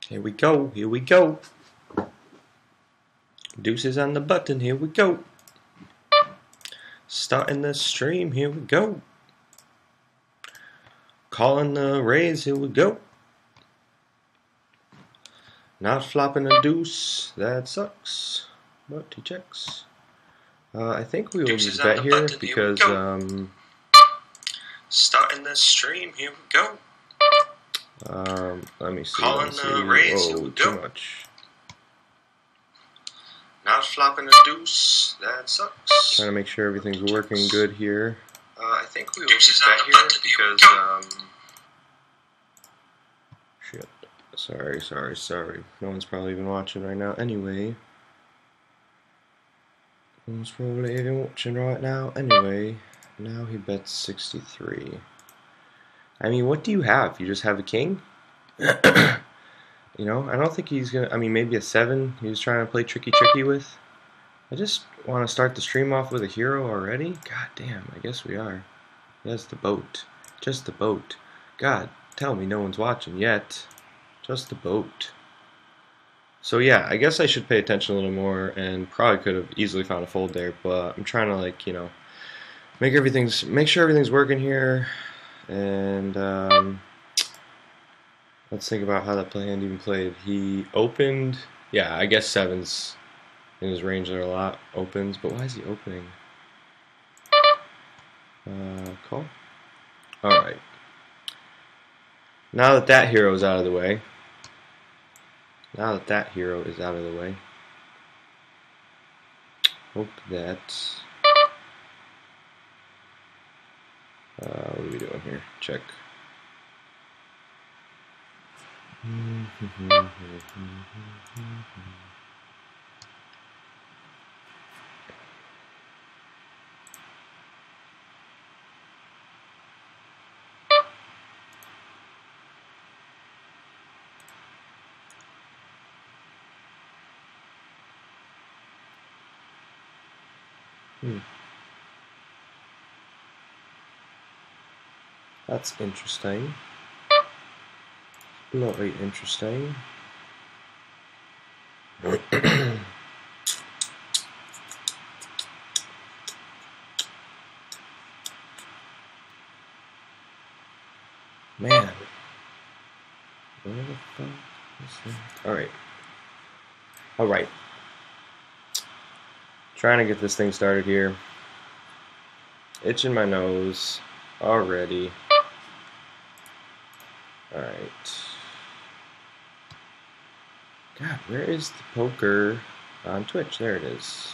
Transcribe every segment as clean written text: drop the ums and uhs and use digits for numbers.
Here we go, here we go. Deuces on the button, here we go. Starting the stream, here we go. Calling the raise, here we go. Not flopping a deuce, that sucks. But he checks. I think we will just bet here because starting the stream, here we go. Let me see. Calling the raise, here we too go. much. Not flopping a deuce, that sucks. Trying to make sure everything's working good here. I think we will just bet here because Shit. Sorry. No one's probably even watching right now. Anyway. No one's probably even watching right now. Anyway. Now he bets 63. I mean, what do you have? You just have a king? You know, I don't think he's gonna. I mean, maybe a 7 he was trying to play tricky with. I just want to start the stream off with a hero already? God damn, I guess we are. Yes, the boat. Just the boat. God, tell me no one's watching yet. Just the boat. So yeah, I guess I should pay attention a little more and probably could have easily found a fold there, but I'm trying to, like, you know, make sure everything's working here, and let's think about how that hand even played. He opened, yeah, I guess 7s in his range there a lot. Opens, but why is he opening? Call? Alright. Now that that hero is out of the way, hope that, what are we doing here? Check. That's interesting. Bloody interesting. Man. Where the fuck is that? Alright. Trying to get this thing started here. Itching my nose already. Alright. God, where is the poker on Twitch? There it is.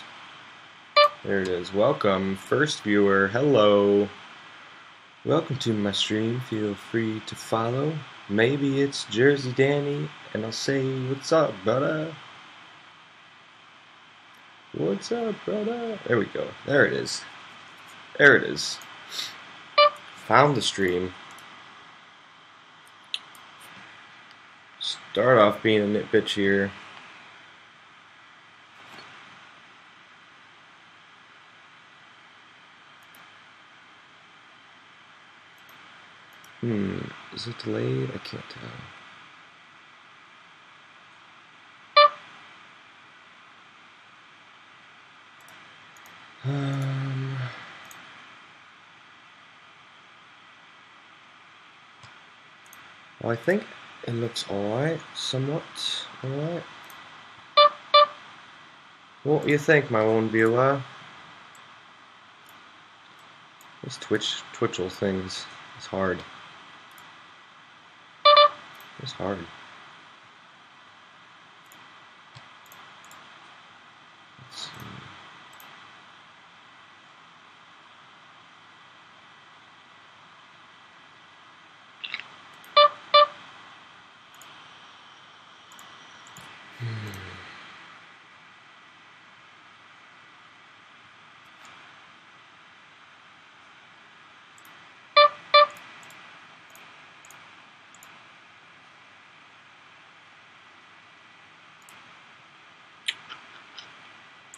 There it is. Welcome, first viewer. Hello. Welcome to my stream. Feel free to follow. Maybe it's Jersey Danny, and I'll say, what's up, brother? What's up, brother? There we go. There it is. There it is. Found the stream. Start off being a nit bitch here. Is it delayed? I can't tell. Well, I think it looks alright, somewhat alright. What do you think, my own viewer? This Twitchell things is hard. It's hard. Let's see.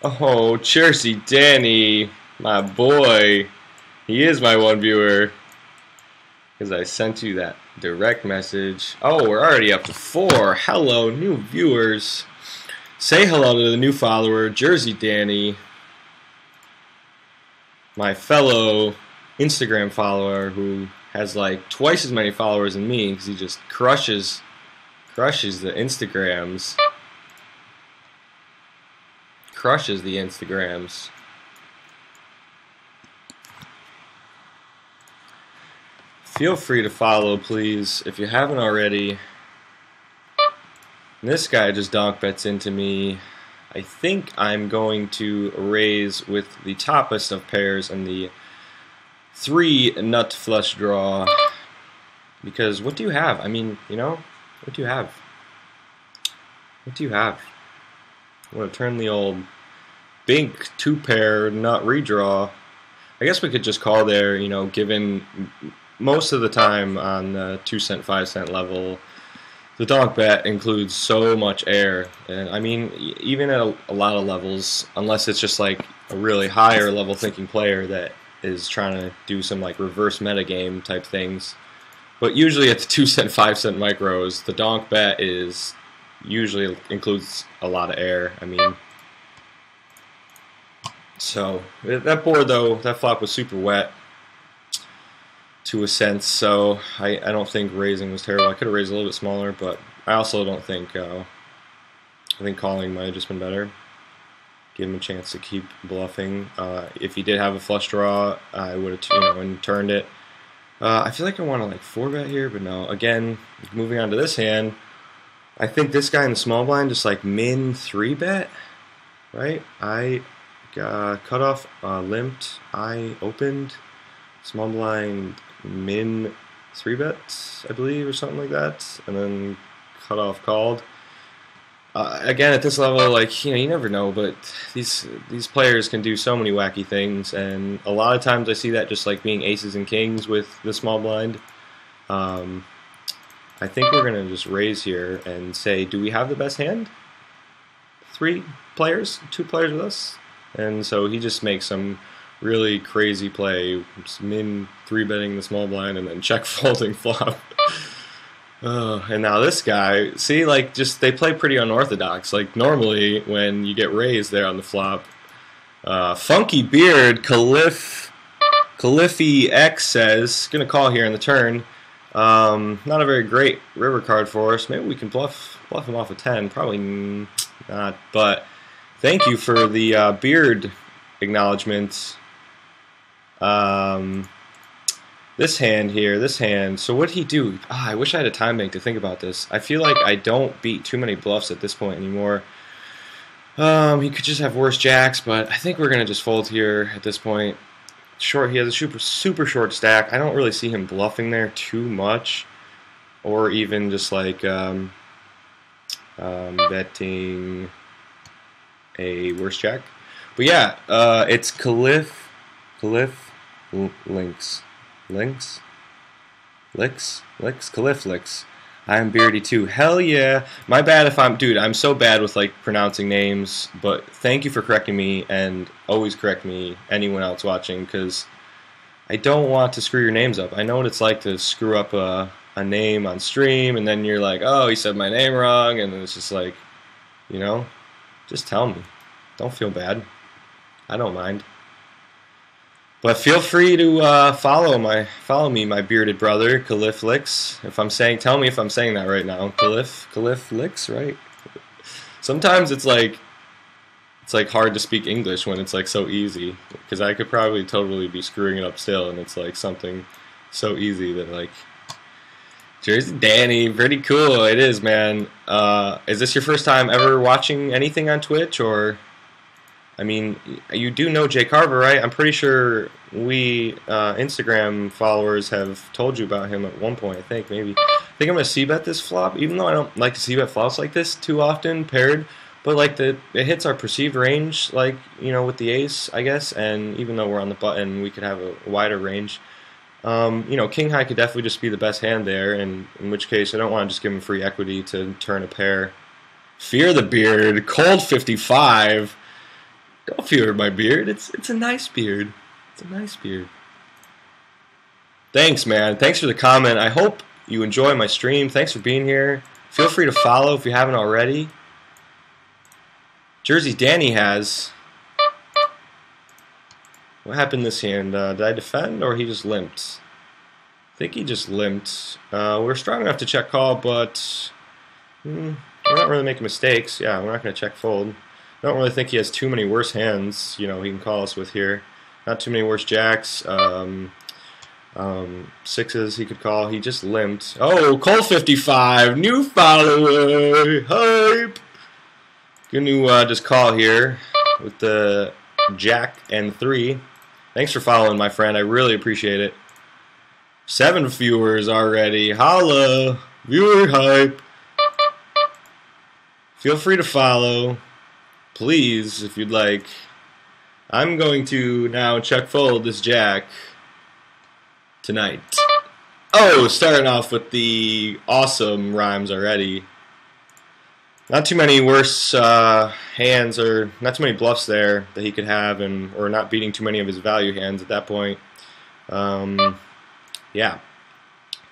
Oh, Jersey Danny, my boy. He is my one viewer. Because I sent you that Direct message. Oh, we're already up to 4. Hello, new viewers. Say hello to the new follower, Jersey Danny, my fellow Instagram follower who has like twice as many followers than me because he just crushes the Instagrams. Crushes the Instagrams. Feel free to follow, please, if you haven't already. This guy just donk bets into me. I think I'm going to raise with the toppest of pairs and the 3 nut flush draw. Because what do you have? I mean, you know, what do you have? What do you have? I'm going to turn the old bink 2-pair nut redraw. I guess we could just call there, you know, given most of the time on the 2 cent, 5 cent level, the donk bet includes so much air. And I mean, even at a lot of levels, unless it's just like a really higher level thinking player that is trying to do some like reverse metagame type things. But usually at the 2 cent, 5 cent micros, the donk bet is usually includes a lot of air. I mean, so that board though, that flop was super wet to a sense, so I don't think raising was terrible. I could have raised a little bit smaller, but I also don't think I think calling might have just been better. Give him a chance to keep bluffing. If he did have a flush draw, I would have and turned it. I feel like I want to like 4-bet here, but no. Again, moving on to this hand, I think this guy in the small blind just like min 3-bet, right? I cut off, limped, I opened, small blind min 3-bet, I believe, or something like that, and then cut off called. Again, at this level, like, you know, you never know, but these players can do so many wacky things, and a lot of times I see that just like being aces and kings with the small blind. I think we're going to just raise here and say, do we have the best hand? 3 players, 2 players with us? And so he just makes some really crazy play, just min 3-betting the small blind and then check folding flop. And now this guy, see, like, just they play pretty unorthodox. Like, normally when you get raised there on the flop, Funky Beard, Caliphy X says, gonna call here in the turn. Not a very great river card for us. Maybe we can bluff him off a 10. Probably not, but thank you for the beard acknowledgement. This hand here, so what'd he do? I wish I had a time bank to think about this. I feel like I don't beat too many bluffs at this point anymore. He could just have worse jacks, but I think we're going to just fold here at this point. Short, he has a super short stack. I don't really see him bluffing there too much, or even just like betting a worse jack. But yeah, it's Caliph Caliph. I'm Beardy too. Hell yeah. My bad if I'm so bad with like pronouncing names, but thank you for correcting me, and always correct me, anyone else watching, because I don't want to screw your names up. I know what it's like to screw up a name on stream, and then you're like, oh, he said my name wrong, and then it's just like, you know, just tell me. Don't feel bad. I don't mind. But feel free to follow me, my bearded brother, Caliph Licks. Tell me if I'm saying that right now. Caliph Licks, right? Sometimes it's like hard to speak English when it's like so easy, because I could probably totally be screwing it up still, and it's like something so easy that like Jersey Danny, pretty cool. It is, man. Is this your first time ever watching anything on Twitch, or? I mean, you do know Jay Carver, right? I'm pretty sure we Instagram followers have told you about him at one point, I think, maybe. I think I'm going to c-bet this flop, even though I don't like to c-bet flops like this too often, paired. But, like, it hits our perceived range, like, you know, with the ace, I guess. And even though we're on the button, we could have a wider range. You know, king high could definitely just be the best hand there, and in which case I don't want to just give him free equity to turn a pair. Fear the beard, cold 55. Don't fear my beard. It's a nice beard. It's a nice beard. Thanks, man. Thanks for the comment. I hope you enjoy my stream. Thanks for being here. Feel free to follow if you haven't already. Jersey Danny has. What happened this hand? Did I defend or he just limped? I think he just limped. We're strong enough to check call, but we're not really making mistakes. Yeah, we're not going to check fold. I don't really think he has too many worse hands, you know, he can call us with here. Not too many worse jacks. Sixes he could call. He just limped. Oh, Cole 55, new follower, hype. Gonna just call here with the jack and 3. Thanks for following, my friend. I really appreciate it. 7 viewers already. Holla, viewer hype. Feel free to follow, please, if you'd like. I'm going to now check fold this jack tonight. Oh, starting off with the awesome rhymes already. Not too many worse hands, or not too many bluffs there that he could have, or not beating too many of his value hands at that point. Yeah,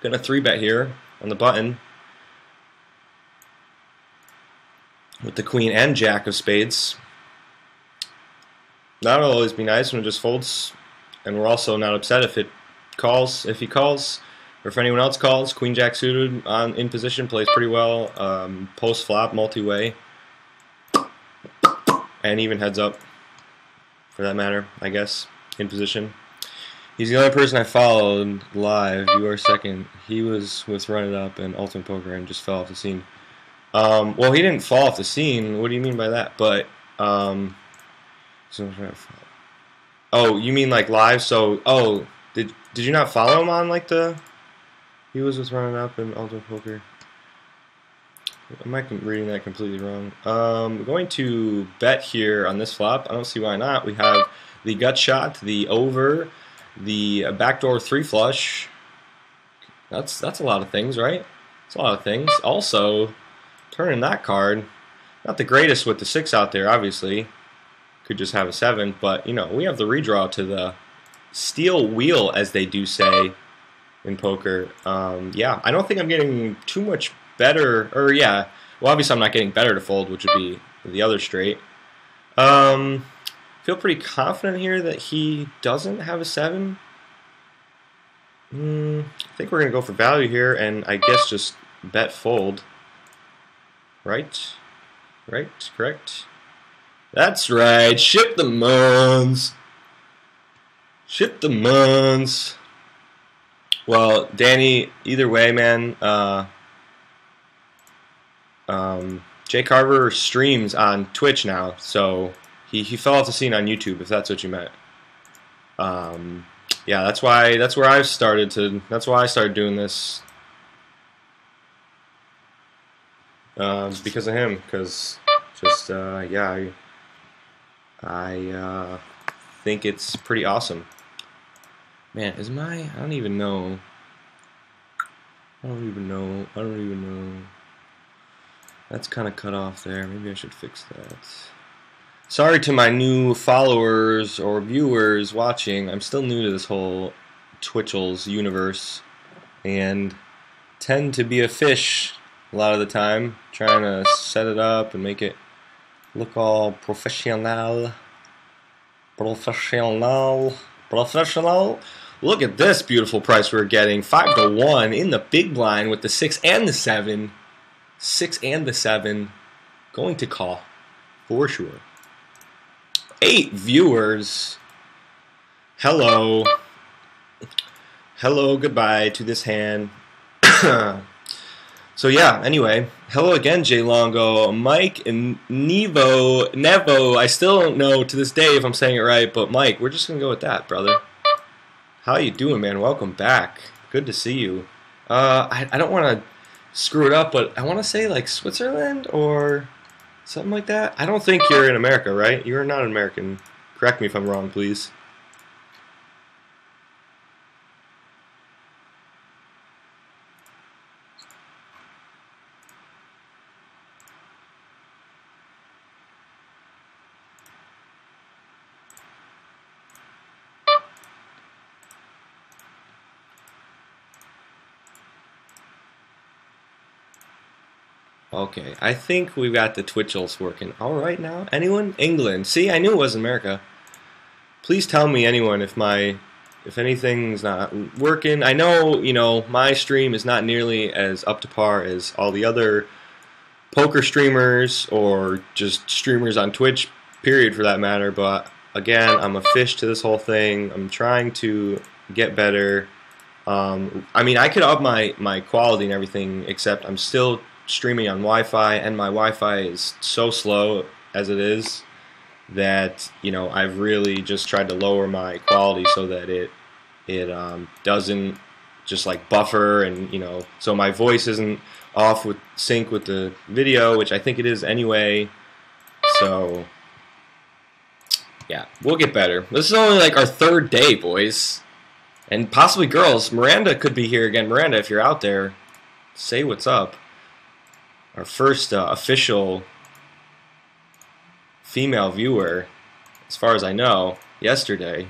gonna 3-bet here on the button with the queen and jack of spades. That'll always be nice when it just folds, and we're also not upset if it calls, if he calls, or if anyone else calls. Queen jack suited in position plays pretty well. Post flop, multi-way, and even heads up, for that matter, I guess, in position. He's the only person I followed live. You are second. He was with Run It Up and Ultimate Poker and just fell off the scene. Well, he didn't fall off the scene. What do you mean by that? But oh, you mean like live? So, oh, did you not follow him on like the? He was with Running Up and Ultimate Poker. Am I reading that completely wrong? We're going to bet here on this flop. I don't see why not. We have the gut shot, the over, the backdoor 3 flush. That's a lot of things, right? It's a lot of things. Also, turning that card, not the greatest with the 6 out there, obviously. Could just have a 7, but you know, we have the redraw to the steel wheel, as they do say in poker. Yeah, I don't think I'm getting too much better, or yeah, well, obviously I'm not getting better to fold, which would be the other straight. Feel pretty confident here that he doesn't have a 7. I think we're gonna go for value here, and I guess just bet fold. Right? Correct? That's right. Ship the muns. Ship the muns. Well, Danny, either way, man. Jay Carver streams on Twitch now, so he fell off the scene on YouTube, if that's what you meant. Yeah, that's why I started doing this. Because of him, because just yeah, I think it's pretty awesome. Man, I don't even know. That's kind of cut off there. Maybe I should fix that. Sorry to my new followers or viewers watching. I'm still new to this whole Twitchell's universe and tend to be a fish a lot of the time, trying to set it up and make it look all professional. Look at this beautiful price we're getting. 5-1 in the big blind with the 6 and the 7. 6 and the 7. Going to call for sure. 8 viewers. Hello. Hello, goodbye to this hand. So yeah, anyway, hello again, Jay Longo, Mike, and Nevo. I still don't know to this day if I'm saying it right, but Mike, we're just gonna go with that, brother. How you doing, man? Welcome back. Good to see you. I don't want to screw it up, but I want to say like Switzerland or something like that. I don't think you're in America, right? You're not an American. Correct me if I'm wrong, please. Okay, I think we've got the Twitchels working. All right now. Anyone? England. See, I knew it was America. Please tell me, anyone, if anything's not working. I know, my stream is not nearly as up to par as all the other poker streamers or just streamers on Twitch, period, for that matter. But again, I'm a fish to this whole thing. I'm trying to get better. I mean, I could up my quality and everything, except I'm still streaming on Wi-Fi, and my Wi-Fi is so slow as it is that I've really just tried to lower my quality so that it doesn't just like buffer, and so my voice isn't off with sync with the video, which I think it is anyway. So yeah, we'll get better. This is only like our third day, boys, and possibly girls. Miranda could be here again. Miranda, if you're out there, say what's up. Our first official female viewer, as far as I know, yesterday.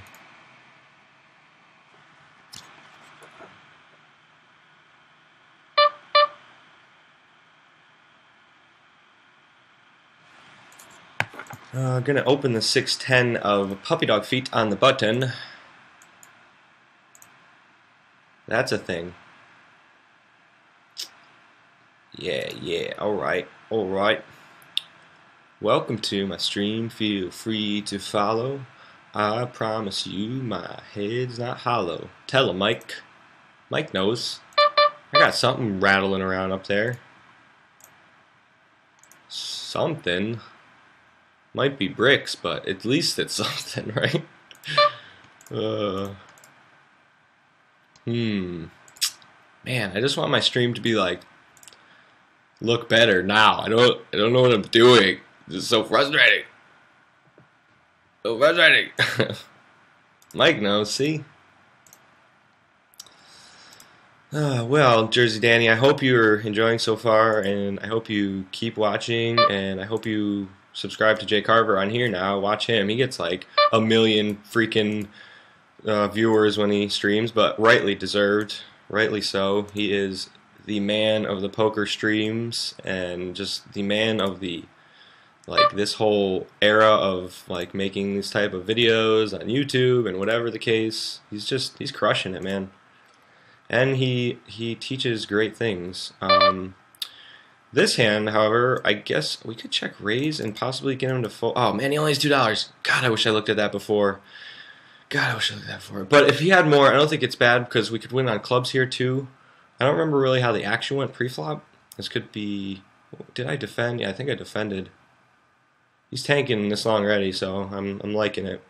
Gonna open the 610 of Puppy Dog Feet on the Button. That's a thing. Yeah, alright. Welcome to my stream, feel free to follow. I promise you my head's not hollow. Tell him, Mike. Mike knows. I got something rattling around up there. Something. Might be bricks, but at least it's something, right? Man, I just want my stream to be like, look better now. I don't know what I'm doing. This is so frustrating. So frustrating. Mike knows, see? Well, Jersey Danny, I hope you're enjoying so far, and I hope you keep watching, and I hope you subscribe to Jay Carver on here now. Watch him. He gets like 1 million freaking viewers when he streams, but rightly deserved. Rightly so. He is the man of the poker streams, and just the man of the this whole era of like making this type of videos on YouTube and whatever the case. He's crushing it, man. And he teaches great things. This hand, however, I guess we could check raise and possibly get him to fold. Oh man, he only has $2. God, I wish I looked at that before. But if he had more, I don't think it's bad because we could win on clubs here too. I don't remember really how the action went pre-flop. This could be... Did I defend? Yeah, I think I defended. He's tanking this long already, so I'm liking it.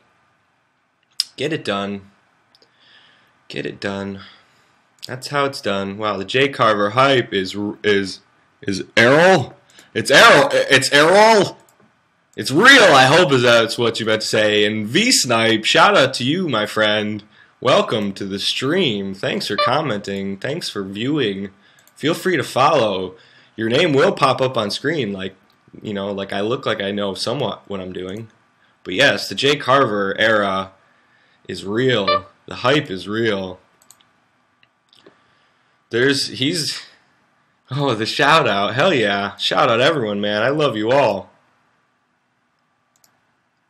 Get it done. Get it done. That's how it's done. Wow, the Jay Carver hype is Errol? It's Errol. It's Errol. It's real, I hope that's what you meant to say. And V-Snipe, shout out to you, my friend. Welcome to the stream. Thanks for commenting. Thanks for viewing. Feel free to follow. Your name will pop up on screen, like I look like I know somewhat what I'm doing. But yes, the Jay Carver era is real. The hype is real. Oh, the shout out. Hell yeah. Shout out everyone, man. I love you all.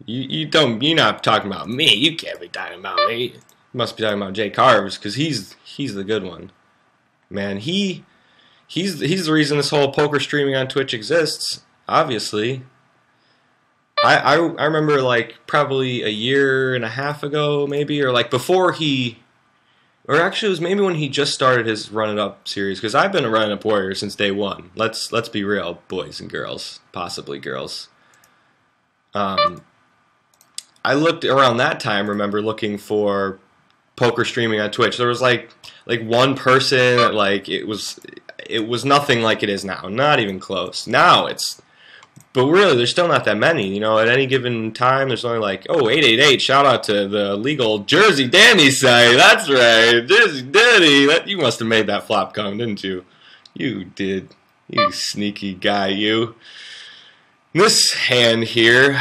You're not talking about me. You can't be talking about me. You must be talking about Jay Carves, because he's the good one. Man, he's the reason this whole poker streaming on Twitch exists, obviously. I remember like probably a year and a half ago, maybe, or like before or actually it was maybe when he just started his Run It Up series, because I've been a Run It Up warrior since day one. Let's be real, boys and girls, possibly girls. I looked around that time, remember looking for poker streaming on Twitch. There was like one person, it was nothing like it is now, not even close. Now but really there's still not that many, at any given time there's only 888, shout out to the legal Jersey Danny site. That's right, Jersey Danny. You must have made that flop come, didn't you? You did, you sneaky guy, you. This hand here,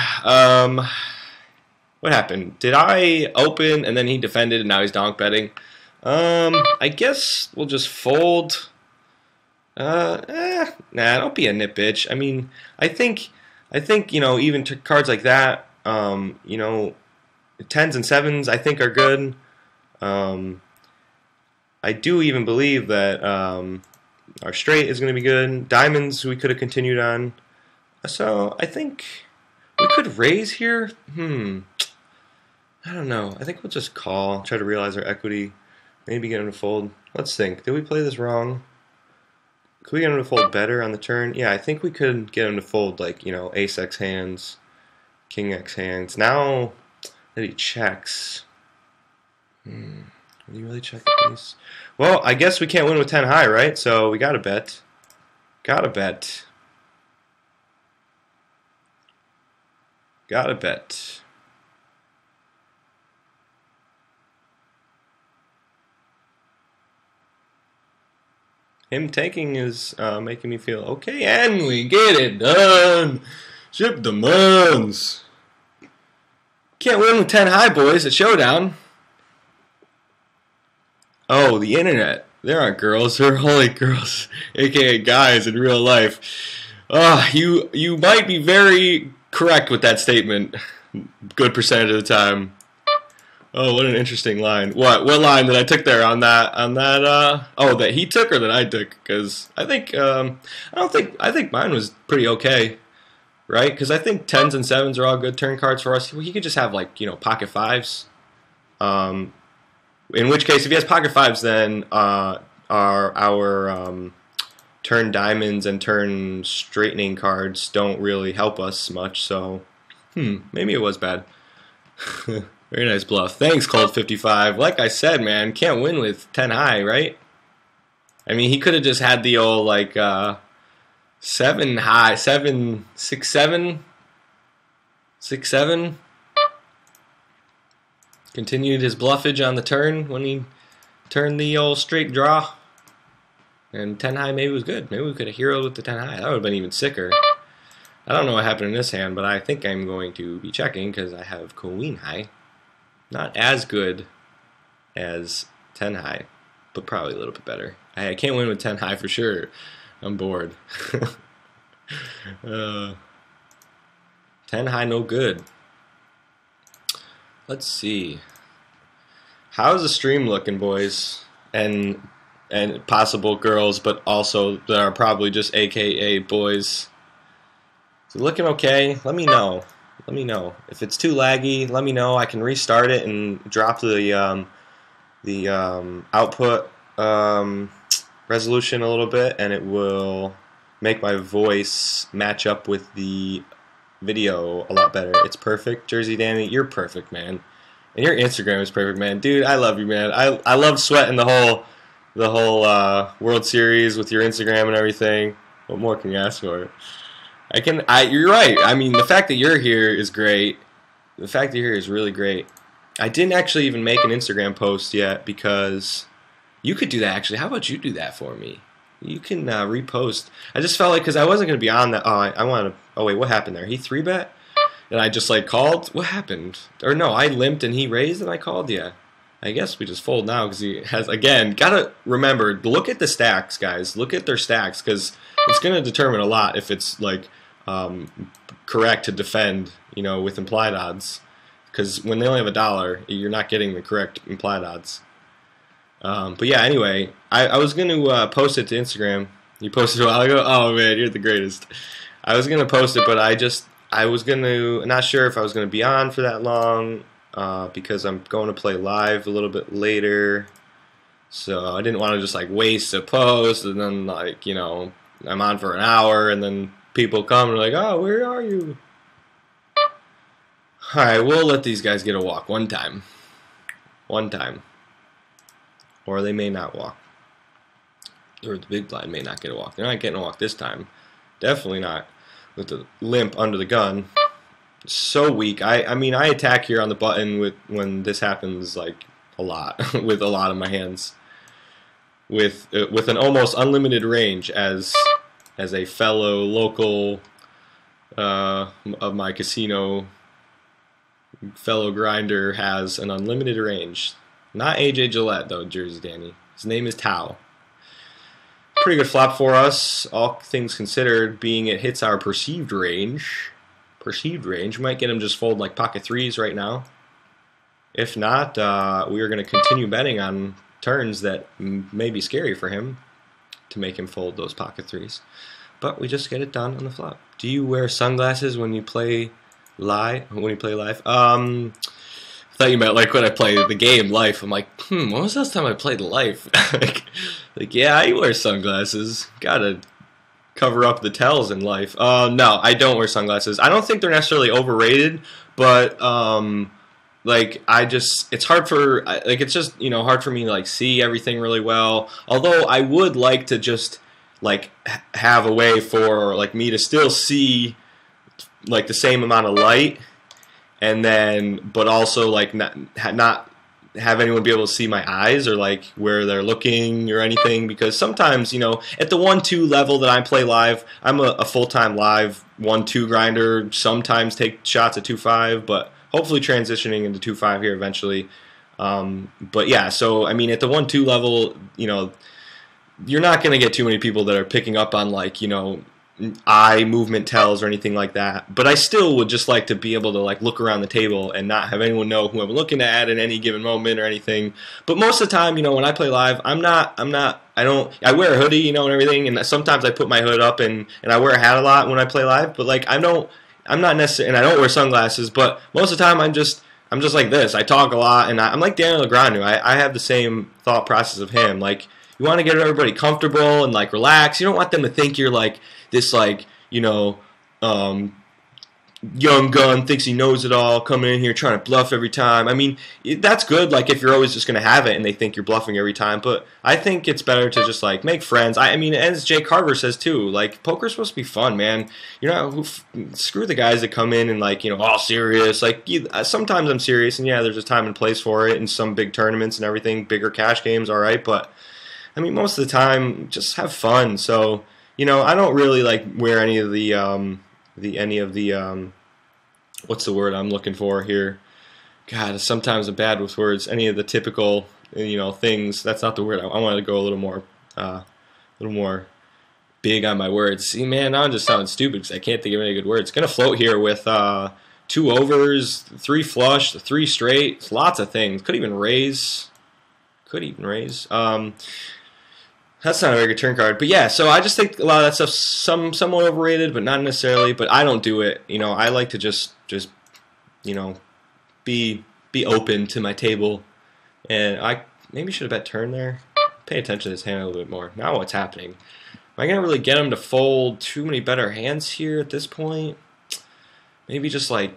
what happened? Did I open and then he defended and now he's donk betting? I guess we'll just fold. Nah, don't be a nit bitch. I mean, I think even cards like that, tens and sevens, I think are good. Um, I do even believe that our straight is going to be good. Diamonds, we could have continued on. So I think we could raise here. I don't know. I think we'll just call. Try to realize our equity. Maybe get him to fold. Let's think. Did we play this wrong? Could we get him to fold better on the turn? Yeah, I think we could get him to fold like, ace x hands, king x hands. Now that he checks, will he really check the ace? Well, I guess we can't win with 10 high, right? So we gotta bet. Gotta bet. Gotta bet. Him taking is making me feel okay, and we get it done. Ship demands. Can't win with 10 high, boys, at Showdown. Oh, the internet. There aren't girls. There are only girls, aka guys in real life. You might be very correct with that statement. Good percentage of the time. Oh, what an interesting line. What line that I took there on that oh, that he took or that I took? Because I think I think mine was pretty okay, right? Because I think tens and sevens are all good turn cards for us. He could just have like pocket fives. In which case, if he has pocket fives, then our turn diamonds and turn straightening cards don't really help us much. So, maybe it was bad. Very nice bluff. Thanks, Cold55. Like I said, man, can't win with 10 high, right? I mean, he could have just had the old, 7 high, 7, 6, 7, 6, 7. Continued his bluffage on the turn when he turned the old straight draw. And 10 high maybe was good. Maybe we could have heroed with the 10 high. That would have been even sicker. I don't know what happened in this hand, but I think I'm going to be checking because I have queen high. Not as good as 10 high, but probably a little bit better. I can't win with 10 high for sure. I'm bored. 10 high, no good. Let's see. How's the stream looking, boys? And possible girls, but also that are probably just AKA boys. Is it looking okay? Let me know. Let me know. If it's too laggy, let me know. I can restart it and drop the output resolution a little bit, and it will make my voice match up with the video a lot better. It's perfect. Jersey Danny, you're perfect, man. And your Instagram is perfect, man. Dude, I love you, man. I love sweating the whole World Series with your Instagram and everything. What more can you ask for? You're right. I mean, the fact that you're here is great. The fact that you're here is really great. I didn't actually even make an Instagram post yet because you could do that, actually. How about you do that for me? You can repost. I just felt like, because I wasn't going to be on that. I want to. Oh, wait, what happened there? He 3-bet? And I just, called? What happened? Or no, I limped and he raised and I called? Yeah. I guess we just fold now because he has, again, got to remember, look at the stacks, guys. Look at their stacks because it's going to determine a lot if it's, correct to defend, with implied odds. Because when they only have $1, you're not getting the correct implied odds. But yeah, anyway, I was going to post it to Instagram. You posted a while ago? Oh, man, you're the greatest. I was going to post it, but I was going to, not sure if I was going to be on for that long because I'm going to play live a little bit later. So I didn't want to just, waste a post and then, I'm on for an hour and then people come and are like, oh, where are you? Alright, we'll let these guys get a walk one time. One time. Or they may not walk. Or the big blind may not get a walk. They're not getting a walk this time. Definitely not with the limp under the gun. So weak. I mean, I attack here on the button when this happens, a lot. With a lot of my hands. With an almost unlimited range as a fellow local of my casino fellow grinder has an unlimited range. Not AJ Gillette though, Jersey Danny. His name is Tao. pretty good flop for us, all things considered, being it hits our perceived range. Perceived range. Might get him just fold like pocket threes right now. If not, we are going to continue betting on turns that may be scary for him to make him fold those pocket threes. But we just get it done on the flop. Do you wear sunglasses when you play live? I thought you meant like when I play the game Life. I'm like, when was the last time I played Life? like, yeah, I wear sunglasses. Gotta cover up the tells in Life. No, I don't wear sunglasses. I don't think they're necessarily overrated, but it's hard for it's just hard for me to like see everything really well. Although I would like to just like have a way for like me to still see like the same amount of light, and then but also like not have anyone be able to see my eyes or like where they're looking or anything, because sometimes at the 1-2 level that I play live, I'm a full-time live 1-2 grinder, sometimes take shots at 2-5, but hopefully transitioning into 2-5 here eventually. But yeah, so I mean at the 1-2 level, you're not going to get too many people that are picking up on like eye movement tells or anything like that. But I still would just like to be able to like look around the table and not have anyone know who I'm looking at any given moment or anything. But most of the time, when I play live, I wear a hoodie, and everything, and sometimes I put my hood up and I wear a hat a lot when I play live. But like I'm not necessarily, and I don't wear sunglasses. But most of the time, I'm just like this. I talk a lot, and I'm like Daniel Negreanu. I have the same thought process of him. Like you want to get everybody comfortable and like relax. You don't want them to think you're like this like young gun thinks he knows it all, coming in here trying to bluff every time. I mean, that's good like if you're always just going to have it and they think you're bluffing every time, but I think it's better to just like make friends. I mean, as Jay Carver says too, like poker's supposed to be fun, man. Screw the guys that come in and like all serious. Like sometimes I'm serious, and yeah, there's a time and place for it in some big tournaments and everything, bigger cash games, all right, but I mean most of the time just have fun. So I don't really like wear any of the what's the word I'm looking for here? God, sometimes I'm bad with words. Any of the typical things. That's not the word. I want to go a little more big on my words. See, man, now I'm just sounding stupid because I can't think of any good words. Gonna float here with 2 overs, 3 flush, 3 straight, lots of things. Could even raise. That's not a very good turn card. But yeah, so I just think a lot of that stuff's somewhat overrated, but not necessarily. But I don't do it. I like to just be open to my table. And I maybe should have bet turn there. Pay attention to this hand a little bit more. Now what's happening? Am I going to really get him to fold too many better hands here at this point? Maybe just like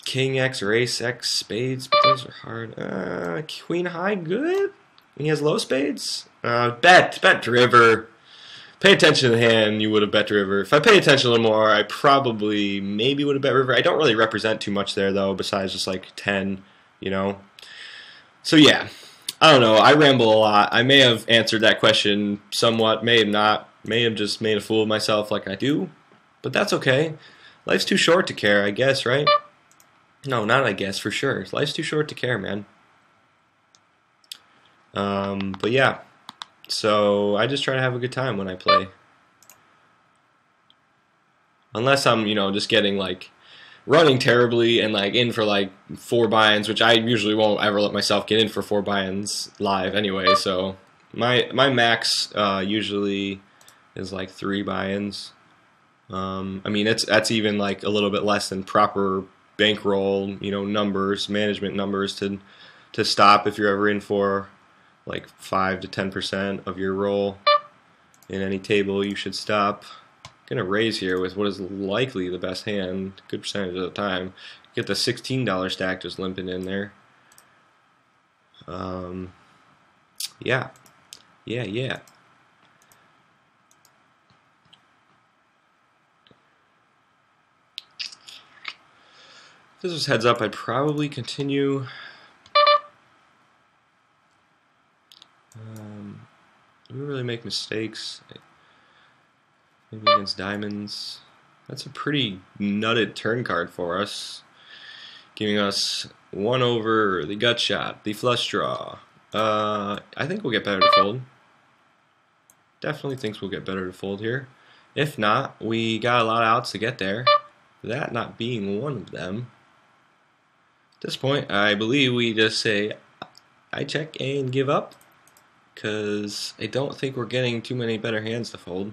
King X or Ace X spades, but those are hard. Queen high, good? And he has low spades? Bet river. Pay attention to the hand, you would have bet river. If I pay attention a little more, I probably maybe would have bet river. I don't really represent too much there, though, besides just like 10, So yeah, I don't know. I ramble a lot. I may have answered that question somewhat, may have not. May have just made a fool of myself like I do. But that's okay. Life's too short to care, I guess, right? No, not I guess, for sure. Life's too short to care, man. But yeah, so I just try to have a good time when I play. Unless I'm, just getting like running terribly and like in for like 4 buy-ins, which I usually won't ever let myself get in for 4 buy-ins live anyway. So my max usually is like 3 buy-ins. I mean that's even like a little bit less than proper bankroll, numbers, management numbers to stop if you're ever in for like 5 to 10% of your roll in any table. You should stop. Gonna raise here with what is likely the best hand, good percentage of the time. Get the $16 stack just limping in there. Yeah. If this was heads up, I'd probably continue. Do we really make mistakes? Maybe against diamonds. That's a pretty nutted turn card for us. Giving us 1 over, the gut shot, the flush draw. I think we'll get better to fold. definitely thinks we'll get better to fold here. If not, we got a lot of outs to get there. That not being one of them. At this point, I believe we just say, I check and give up, because I don't think we're getting too many better hands to fold.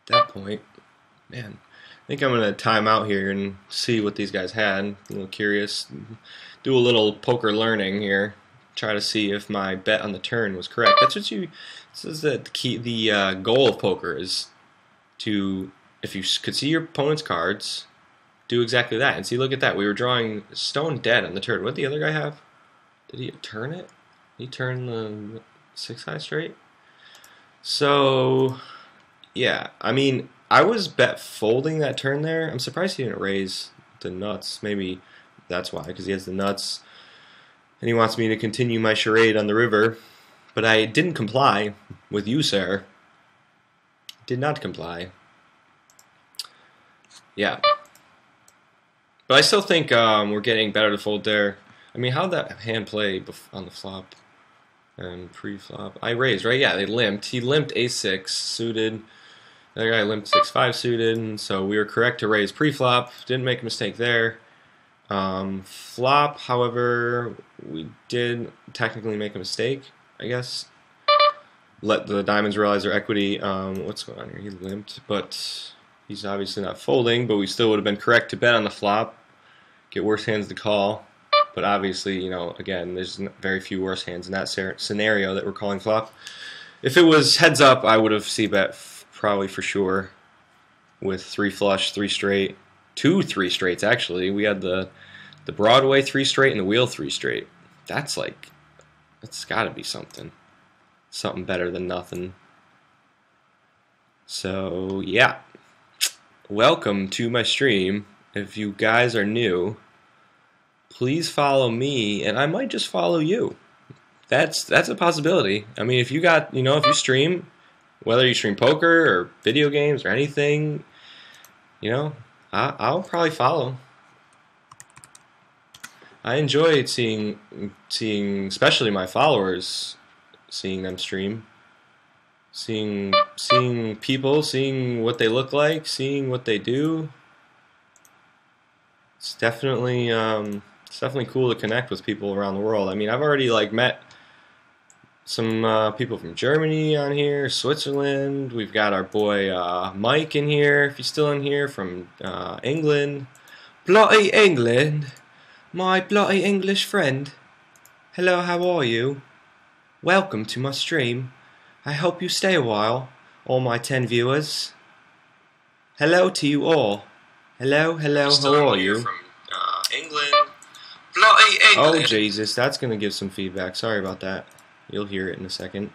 At that point, man, I think I'm going to time out here and see what these guys had. I'm a little curious. Do a little poker learning here. Try to see if my bet on the turn was correct. That's what you. This is the key. The goal of poker is to, if you could see your opponent's cards, do exactly that. And see, look at that. We were drawing stone dead on the turn. What did the other guy have? Did he turn it? He turned the 6-high straight. So, yeah. I mean, I was bet folding that turn there. I'm surprised he didn't raise the nuts. Maybe that's why, because he has the nuts. And he wants me to continue my charade on the river. But I didn't comply with you, sir. Did not comply. Yeah. But I still think we're getting better to fold there. I mean, how'd that hand play on the flop and pre-flop? I raised, right? Yeah, they limped. He limped ace-6 suited. The other guy limped 6-5 suited. And so we were correct to raise pre-flop. Didn't make a mistake there. Flop, however, we did technically make a mistake, I guess. Let the diamonds realize their equity. What's going on here? He limped, but he's obviously not folding, but we still would have been correct to bet on the flop. Get worse hands to call. But obviously, you know, again, there's very few worse hands in that scenario that we're calling flop. If it was heads up, I would have c-bet probably for sure with 3 flush, 3 straight. 2 3 straights actually. We had the Broadway 3 straight and the wheel 3 straight. That's got to be something better than nothing. So yeah, welcome to my stream. If you guys are new, please follow me, and I might just follow you. That's a possibility. I mean, if you got, you know, if you stream, whether you stream poker or video games or anything, you know, I'll probably follow. I enjoy seeing especially my followers, seeing them stream, seeing people, seeing what they look like, seeing what they do. It's definitely cool to connect with people around the world. I mean, I've already met some people from Germany on here, Switzerland. We've got our boy Mike in here, if he's still in here, from England. Bloody England, my bloody English friend. Hello, how are you? Welcome to my stream. I hope you stay a while, all my 10 viewers. Hello to you all. Hello, how are you? From England. Bloody England. Oh, Jesus, that's going to give some feedback. Sorry about that. You'll hear it in a second.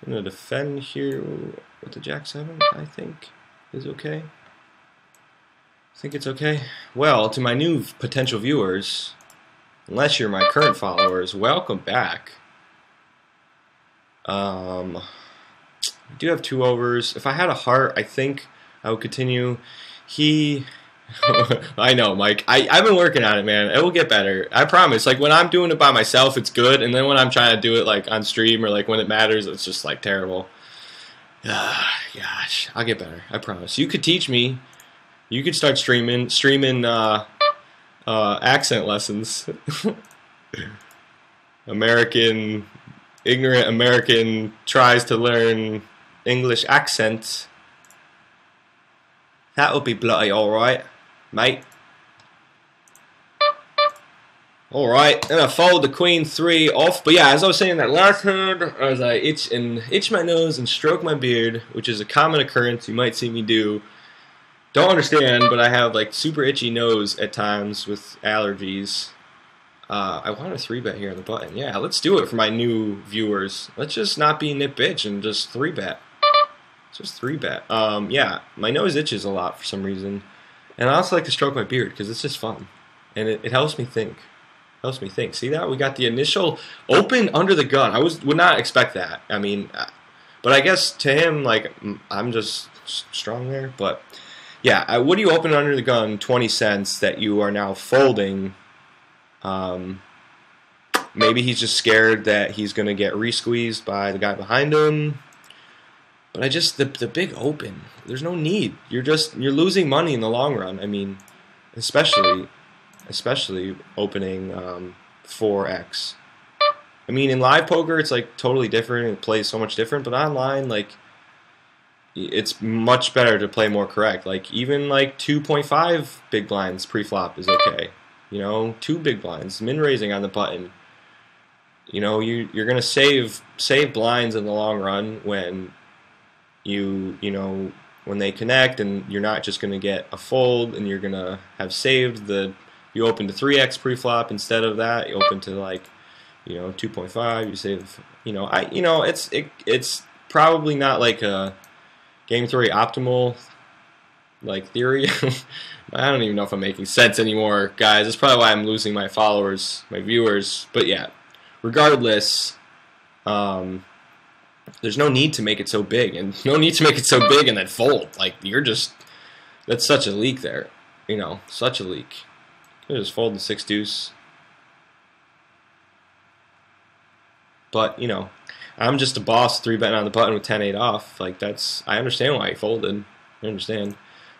I'm going to defend here with the Jack-7, I think is okay. I think it's okay. Well, to my new potential viewers, unless you're my current followers, welcome back. I do have 2 overs. If I had a heart, I think I would continue. I know, Mike. I've been working on it, man. It will get better. I promise. Like, when I'm doing it by myself, it's good. And then when I'm trying to do it, like, on stream or, like, when it matters, it's just, like, terrible. Gosh. I'll get better. I promise. You could teach me. You could start streaming accent lessons. Ignorant American tries to learn English accent. That would be bloody alright, mate. Alright, and I fold the queen 3 off. But yeah, as I was saying that last hand, as I itch my nose and stroke my beard, which is a common occurrence you might see me do. Don't understand, but I have like super itchy nose at times with allergies. I want a 3-bet here on the button. Yeah, let's do it for my new viewers. Let's just not be a nit bitch and just 3-bet. Just 3-bet. Yeah, my nose itches a lot for some reason. And I also like to stroke my beard because it's just fun. And it helps me think. Helps me think. See that? We got the initial open under the gun. I would not expect that. I mean, but I guess to him, like, I'm just strong there. But yeah, what do you open under the gun 20 cents that you are now folding maybe he's just scared that he's going to get re-squeezed by the guy behind him. But I just, the big open, there's no need. You're losing money in the long run. I mean, especially opening 4x. I mean, in live poker, it's like totally different. It plays so much different. But online, like, it's much better to play more correct. Like, even like 2.5 big blinds pre-flop is okay. You know, 2 big blinds, min raising on the button. You know, you're gonna save blinds in the long run when you know when they connect, and you're not just gonna get a fold, and you're gonna have saved you open to 3x pre-flop instead of that. You open to like, you know, 2.5. You save. You know, it's probably not like a game theory optimal like theory. I don't even know if I'm making sense anymore, guys. That's probably why I'm losing my followers, my viewers. But yeah, regardless, there's no need to make it so big, and no need to make it so big and then fold. Like, that's such a leak there. You know, such a leak. You just fold the 6 deuce. But, you know, I'm just a boss 3-betting on the button with 10-8 off. Like, I understand why he folded. I understand.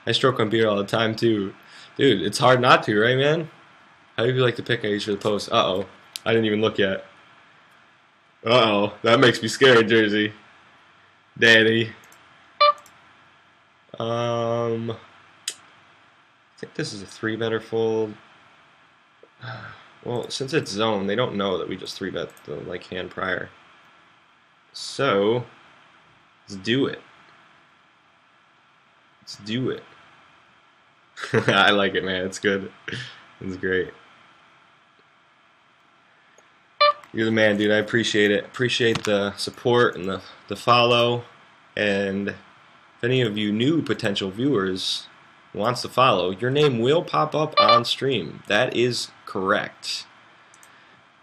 I stroke on beer all the time, too. Dude, it's hard not to, right, man? How do you like to pick age for the post? Uh-oh. I didn't even look yet. Uh-oh. That makes me scared, Jersey. Daddy. I think this is a 3-better fold. Well, since it's zone, they don't know that we just 3-bet the like hand prior. So, let's do it. Let's do it. I like it, man. It's good. It's great. You're the man, dude. I appreciate it. Appreciate the support and the follow. And if any of you new potential viewers wants to follow, your name will pop up on stream. That is correct.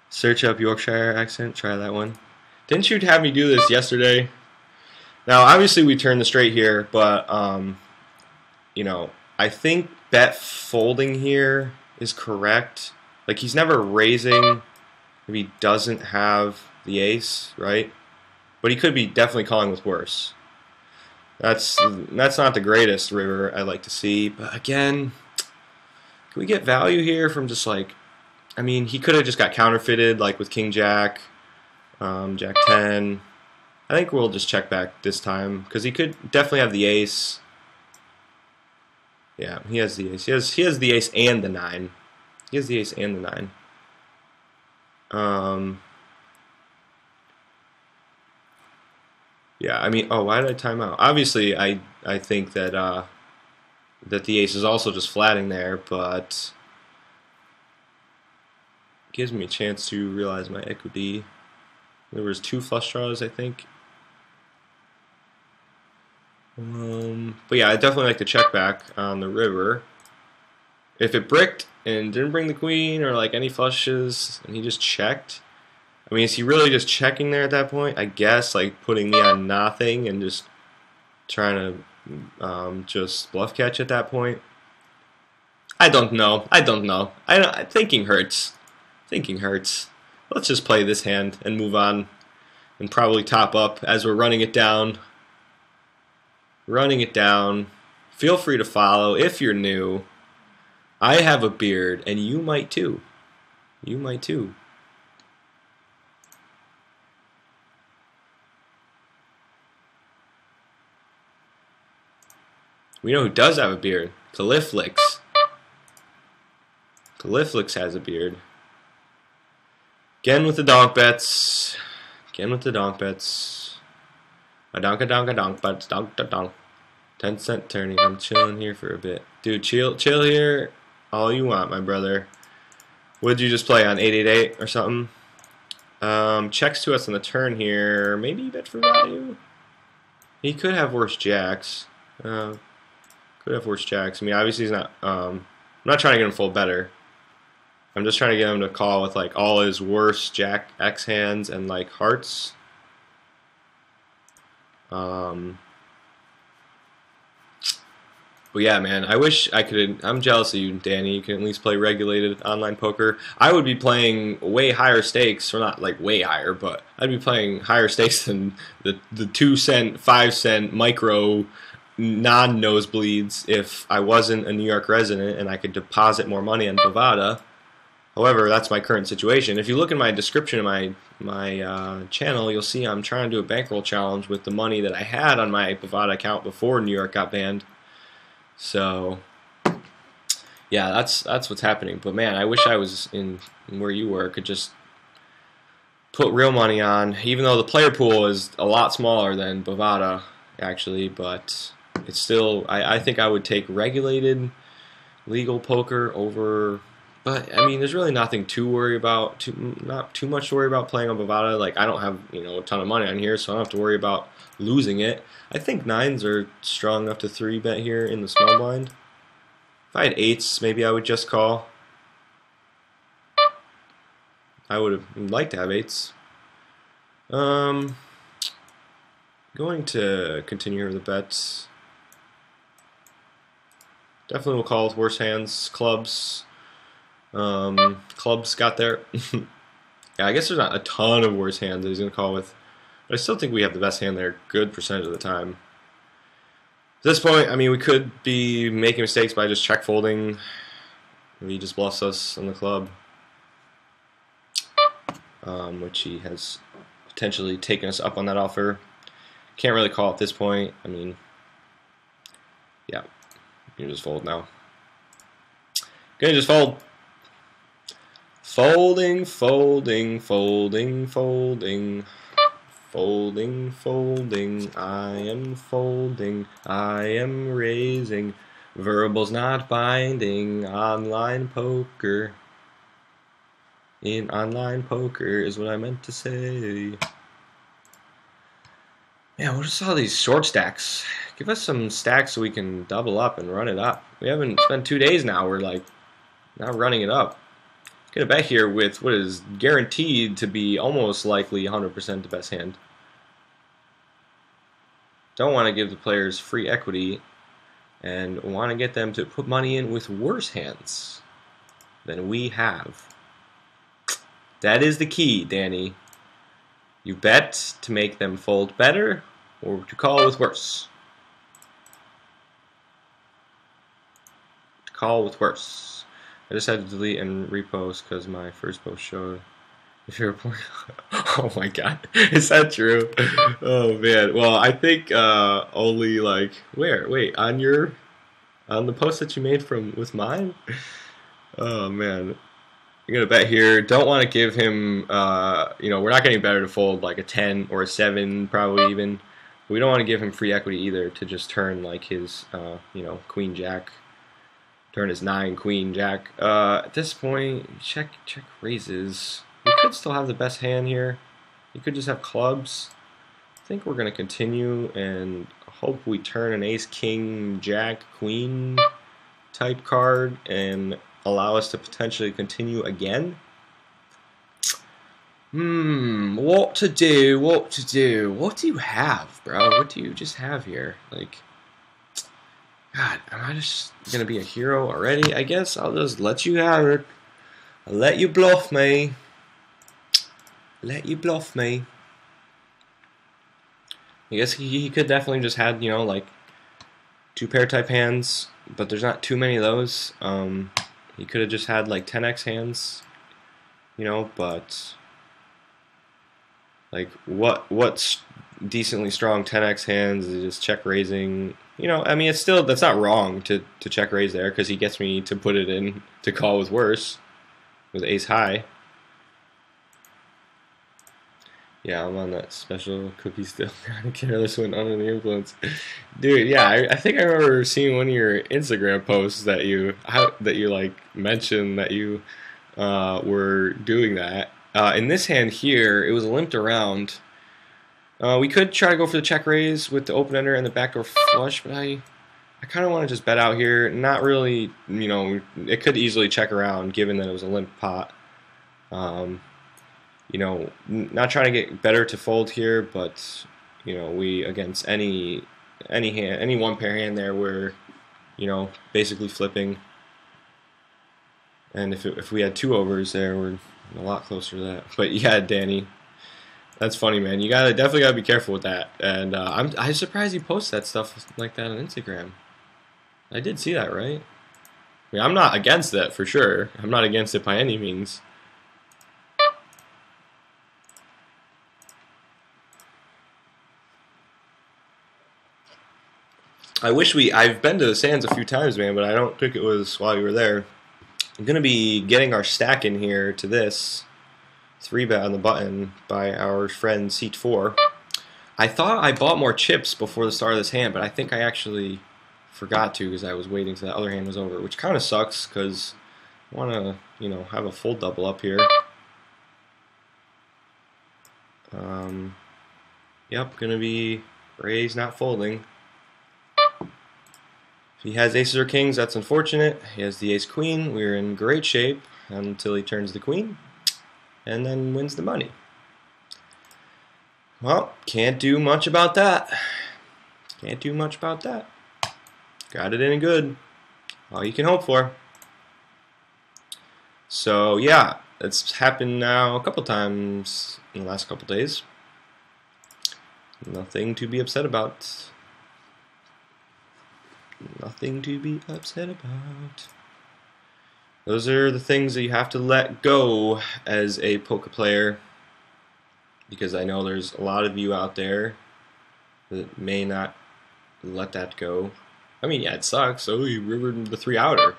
Search up Yorkshire accent. Try that one. Didn't you have me do this yesterday? Now, obviously, we turned the straight here, but you know, I think bet folding here is correct. Like, he's never raising if he doesn't have the ace, right? But he could be definitely calling with worse. That's not the greatest river I like to see. But again, can we get value here from just like, I mean, he could have just got counterfeited like with King Jack, Jack 10. I think we'll just check back this time because he could definitely have the ace. Yeah, he has the ace. He has the ace and the 9. He has the ace and the 9. Yeah, I mean, oh, why did I time out? Obviously, I think that that the ace is also just flatting there, but gives me a chance to realize my equity. There was 2 flush draws, I think. But yeah, I definitely like to check back on the river. If it bricked and didn't bring the queen or like any flushes, and he just checked. I mean, is he really just checking there at that point? I guess, like putting me on nothing and just trying to just bluff catch at that point. I don't know. Thinking hurts. Thinking hurts. Let's just play this hand and move on, and probably top up as we're running it down. Running it down. Feel free to follow if you're new. I have a beard, and you might too. You might too. We know who does have a beard. Califlix. Califlix has a beard. Again with the donk bets. Again with the donk bets. A donk bets, donk da donk. 10-cent turning. I'm chilling here for a bit. Dude, chill here all you want, my brother. Would you just play on 888 or something? Checks to us on the turn here. Maybe bet for value. He could have worse jacks. Could have worse jacks. I mean, obviously he's not. I'm not trying to get him full better. I'm just trying to get him to call with like all his worse Jack X hands and like hearts. But yeah, man, I wish I could. I'm jealous of you, Danny. You can at least play regulated online poker. I would be playing way higher stakes, or not like way higher, but I'd be playing higher stakes than the 2 cent, 5 cent micro non nosebleeds if I wasn't a New York resident and I could deposit more money on Bovada. However, that's my current situation. If you look in my description of my channel, you'll see I'm trying to do a bankroll challenge with the money that I had on my Bovada account before New York got banned. So, yeah, that's what's happening. But man, I wish I was in where you were, could just put real money on. Even though the player pool is a lot smaller than Bovada, actually, but it's still. I think I would take regulated, legal poker over. But I mean, there's really nothing to worry about. Not too much to worry about playing on Bovada. Like I don't have a ton of money on here, so I don't have to worry about losing it. I think nines are strong enough to 3-bet here in the small blind. If I had eights, maybe I would just call. I would have liked to have eights. Going to continue with the bets. Definitely will call with worse hands. Clubs. Clubs got there. Yeah, I guess there's not a ton of worse hands that he's going to call with. But I still think we have the best hand there good percentage of the time. At this point, I mean, we could be making mistakes by just check folding. Maybe he just bluffs us on the club. Which he has potentially taken us up on that offer. Can't really call at this point. I mean, yeah, you can just fold now. Gonna just fold. Folding, folding, folding, folding. Folding, folding, I am folding, I am raising, verbals not binding, online poker. In online poker is what I meant to say. Man, what are all these short stacks? Give us some stacks so we can double up and run it up. We haven't spent 2 days now, we're like not running it up. Gonna bet here with what is guaranteed to be almost likely 100% the best hand. Don't want to give the players free equity and want to get them to put money in with worse hands than we have. That is the key, Danny. You bet to make them fold better or to call with worse. To call with worse. I just had to delete and repost because my first post showed if you're playing. Oh my god, is that true? Oh man. Well, I think only like where? Wait, on the post that you made with mine? Oh man. You're gonna bet here. Don't want to give him. We're not getting better to fold like a 10 or a 7, probably even. We don't want to give him free equity either to just turn like his, Queen Jack. Turn his 9 Queen Jack. At this point, check raises. We could still have the best hand here. You could just have clubs. I think we're gonna continue and hope we turn an Ace King Jack Queen type card and allow us to potentially continue again. What to do? What to do? What do you have, bro? What do you just have here? Like, God, am I just gonna be a hero already? I guess I'll just let you have it. I'll let you bluff me. Let you bluff me. I guess he could definitely just had, like 2 pair type hands, but there's not too many of those. He could have just had like 10x hands, but like what's decently strong 10x hands is just check raising. I mean, that's not wrong to check raise there because he gets me to put it in to call with worse with ace high. Yeah, I'm on that special cookie still. I can't really swim under the influence, dude. Yeah, I think I remember seeing one of your Instagram posts that you like mentioned that you were doing that. In this hand here, it was limped around. We could try to go for the check raise with the open ender and the backdoor flush, but I kind of want to just bet out here. Not really, it could easily check around given that it was a limp pot. Not trying to get better to fold here, but we against any hand, any one pair hand there, we're you know, basically flipping. And if we had 2 overs there, we're a lot closer to that. But yeah, Danny, that's funny, man. You definitely gotta be careful with that. And I'm surprised you post that stuff like that on Instagram. I did see that, right? I mean, I'm not against it for sure. I'm not against it by any means. I've been to the sands a few times, man, but I don't think it was while you were there. I'm going to be getting our stack in here to this 3-bet on the button by our friend Seat 4. I thought I bought more chips before the start of this hand, but I think I actually forgot to because I was waiting till the other hand was over, which kind of sucks because I want to, you know, have a full double up here. Yep, going to be raise, not folding. If he has aces or kings, that's unfortunate. He has the ace-queen. We're in great shape until he turns the queen and then wins the money. Well, can't do much about that. Can't do much about that. Got it in good. All you can hope for. So, yeah, it's happened now a couple times in the last couple days. Nothing to be upset about. Nothing to be upset about. Those are the things that you have to let go as a poker player, because I know there's a lot of you out there that may not let that go. I mean, yeah, it sucks. Oh, you rivered the 3-outer.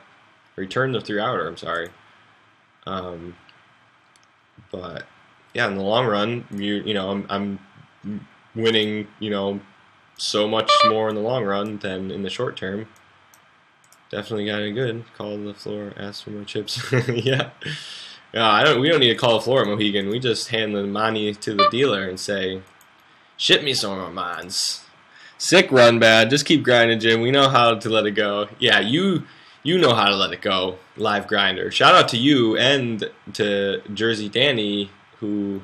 Or you turned the 3-outer, I'm sorry. But yeah, in the long run, you know, I'm winning, you know, so much more in the long run than in the short term. Definitely got it good. Call the floor, ask for more chips. Yeah. Yeah, we don't need to call the floor at Mohegan. We just hand the money to the dealer and say, ship me some more mines. Sick run, bad. Just keep grinding, Jim. We know how to let it go. Yeah, you know how to let it go, live grinder. Shout out to you and to Jersey Danny, who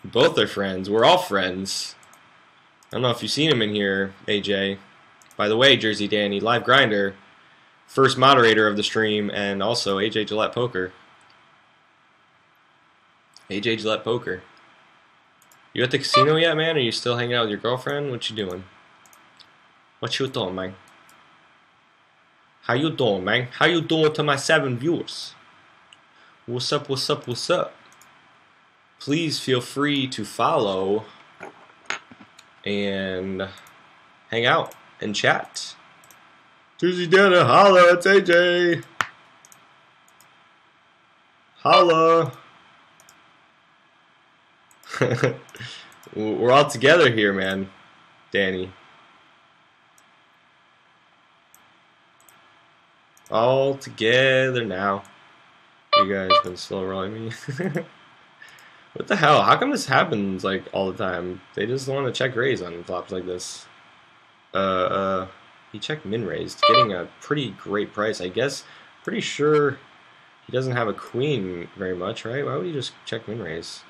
both are friends. We're all friends. I don't know if you've seen him in here, AJ. By the way, Jersey Danny, live grinder, first moderator of the stream, and also AJ Gillette Poker. AJ Gillette Poker. You at the casino yet, man? Are you still hanging out with your girlfriend? What you doing? What you doing, man? How you doing, man? How you doing to my 7 viewers? What's up, what's up, what's up? Please feel free to follow and hang out and chat. Tuesday dinner, holla, it's AJ. Holla. We're all together here, man. Danny. All together now. You guys been slow rolling me. What the hell? How come this happens like all the time? They just want to check raise on flops like this. He checked min raised, getting a pretty great price. I guess, pretty sure he doesn't have a queen very much, right? Why would he just check min raise?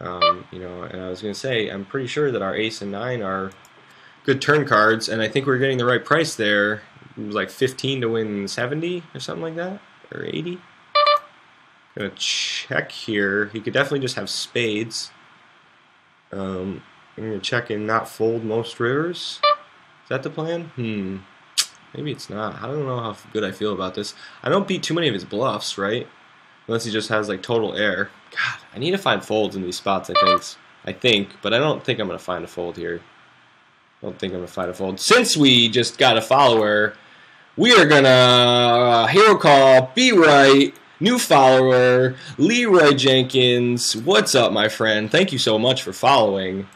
You know, and I was gonna say, I'm pretty sure that our ace and 9 are good turn cards, and I think we're getting the right price there. It was like 15 to win 70 or something like that, or 80. Gonna check here. He could definitely just have spades. I'm gonna check and not fold most rivers. Is that the plan? Maybe it's not. I don't know how good I feel about this. I don't beat too many of his bluffs, right? Unless he just has like total air. God, I need to find folds in these spots, I think, but I don't think I'm gonna find a fold here. I don't think I'm gonna find a fold. Since we just got a follower, we are gonna hero call, be right. New follower, Leroy Jenkins. What's up, my friend? Thank you so much for following.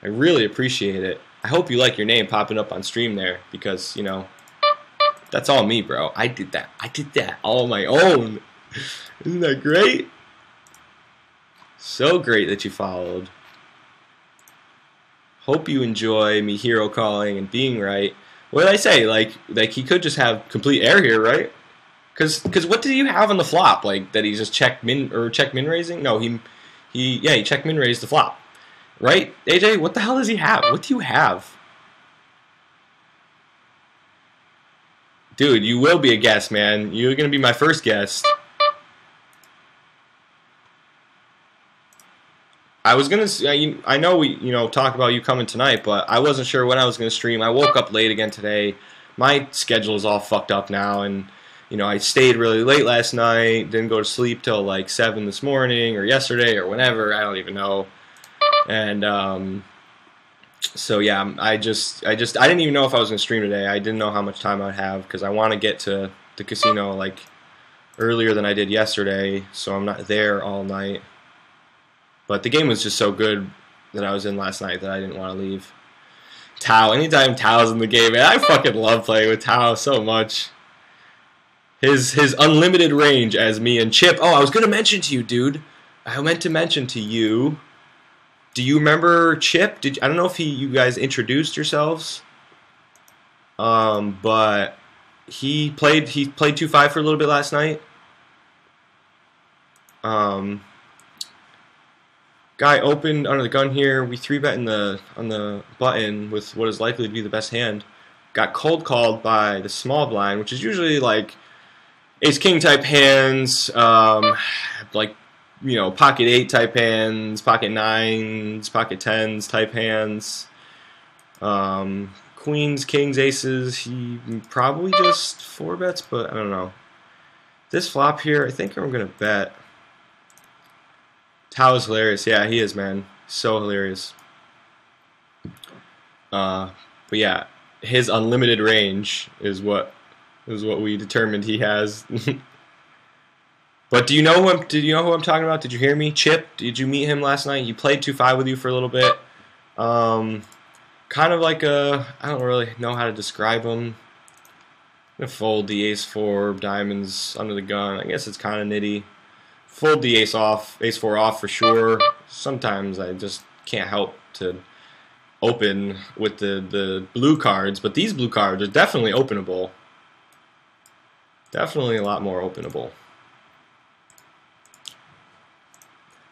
I really appreciate it. I hope you like your name popping up on stream there, because, you know, that's all me, bro. I did that. I did that all on my own. Isn't that great? So great that you followed. Hope you enjoy me hero calling and being right. What did I say? Like he could just have complete air here, right? Because what did you have on the flop? Like that he just checked min raising? No, he checked min raised the flop, right? AJ, what the hell does he have? What do you have? Dude, you will be a guest, man. You're gonna be my first guest. I was gonna. I know we, talked about you coming tonight, but I wasn't sure when I was gonna stream. I woke up late again today. My schedule is all fucked up now, and I stayed really late last night. Didn't go to sleep till like 7 this morning or yesterday or whenever. I don't even know. And so yeah, I didn't even know if I was gonna stream today. I didn't know how much time I'd have because I want to get to the casino like earlier than I did yesterday, so I'm not there all night. But the game was just so good that I was in last night that I didn't want to leave. Tao, anytime Tao's in the game, man, I fucking love playing with Tao so much. His unlimited range as me and Chip. Oh, I was gonna mention to you, dude. I meant to mention to you. Do you remember Chip? I don't know if you guys introduced yourselves. But he played 2-5 for a little bit last night. Guy opened under the gun here. We 3-bet on the button with what is likely to be the best hand. Got cold called by the small blind, which is usually like ace king type hands, like pocket 8 type hands, pocket 9s, pocket 10s type hands. Queens, kings, aces. He probably just 4-bets, but I don't know. This flop here, I think I'm gonna bet. Tao is hilarious. Yeah, he is, man. So hilarious. But yeah, his unlimited range is what we determined he has. But do you know who I'm talking about? Did you hear me? Chip? Did you meet him last night? He played 2-5 with you for a little bit. Kind of like I don't really know how to describe him. I'm gonna fold the ace-4 diamonds under the gun. I guess it's kind of nitty. Fold the ace-4 off for sure. Sometimes I just can't help to open with the blue cards, but these blue cards are definitely openable. Definitely a lot more openable.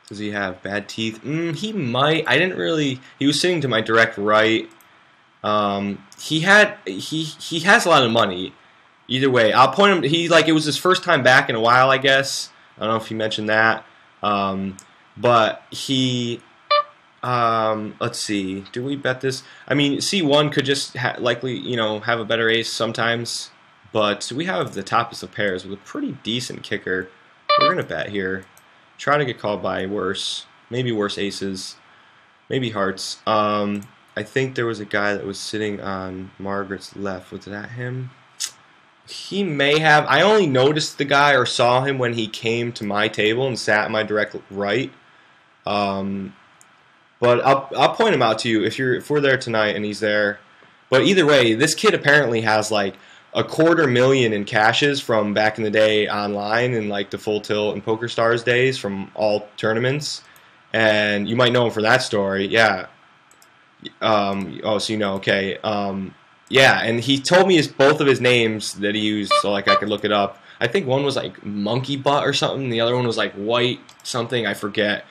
Does he have bad teeth? He might. I didn't really. He was sitting to my direct right. He has a lot of money. Either way, I'll point him. It was his first time back in a while, I guess. I don't know if he mentioned that, but he, let's see, do we bet this? I mean, C1 could just likely, have a better ace sometimes, but we have the toppest of pairs with a pretty decent kicker. We're going to bet here. Try to get called by maybe worse aces, maybe hearts. I think there was a guy that was sitting on Margaret's left. Was that him? He may have. I only noticed the guy or saw him when he came to my table and sat at my direct right. But I'll point him out to you if we're there tonight and he's there. But either way, this kid apparently has like $250,000 in cashes from back in the day online in like the Full Tilt and Poker Stars days from all tournaments. And you might know him for that story. Yeah. Oh, so okay. Yeah, and he told me both of his names that he used, so like I could look it up. I think one was like Monkey Butt or something. The other one was like White something. I forget.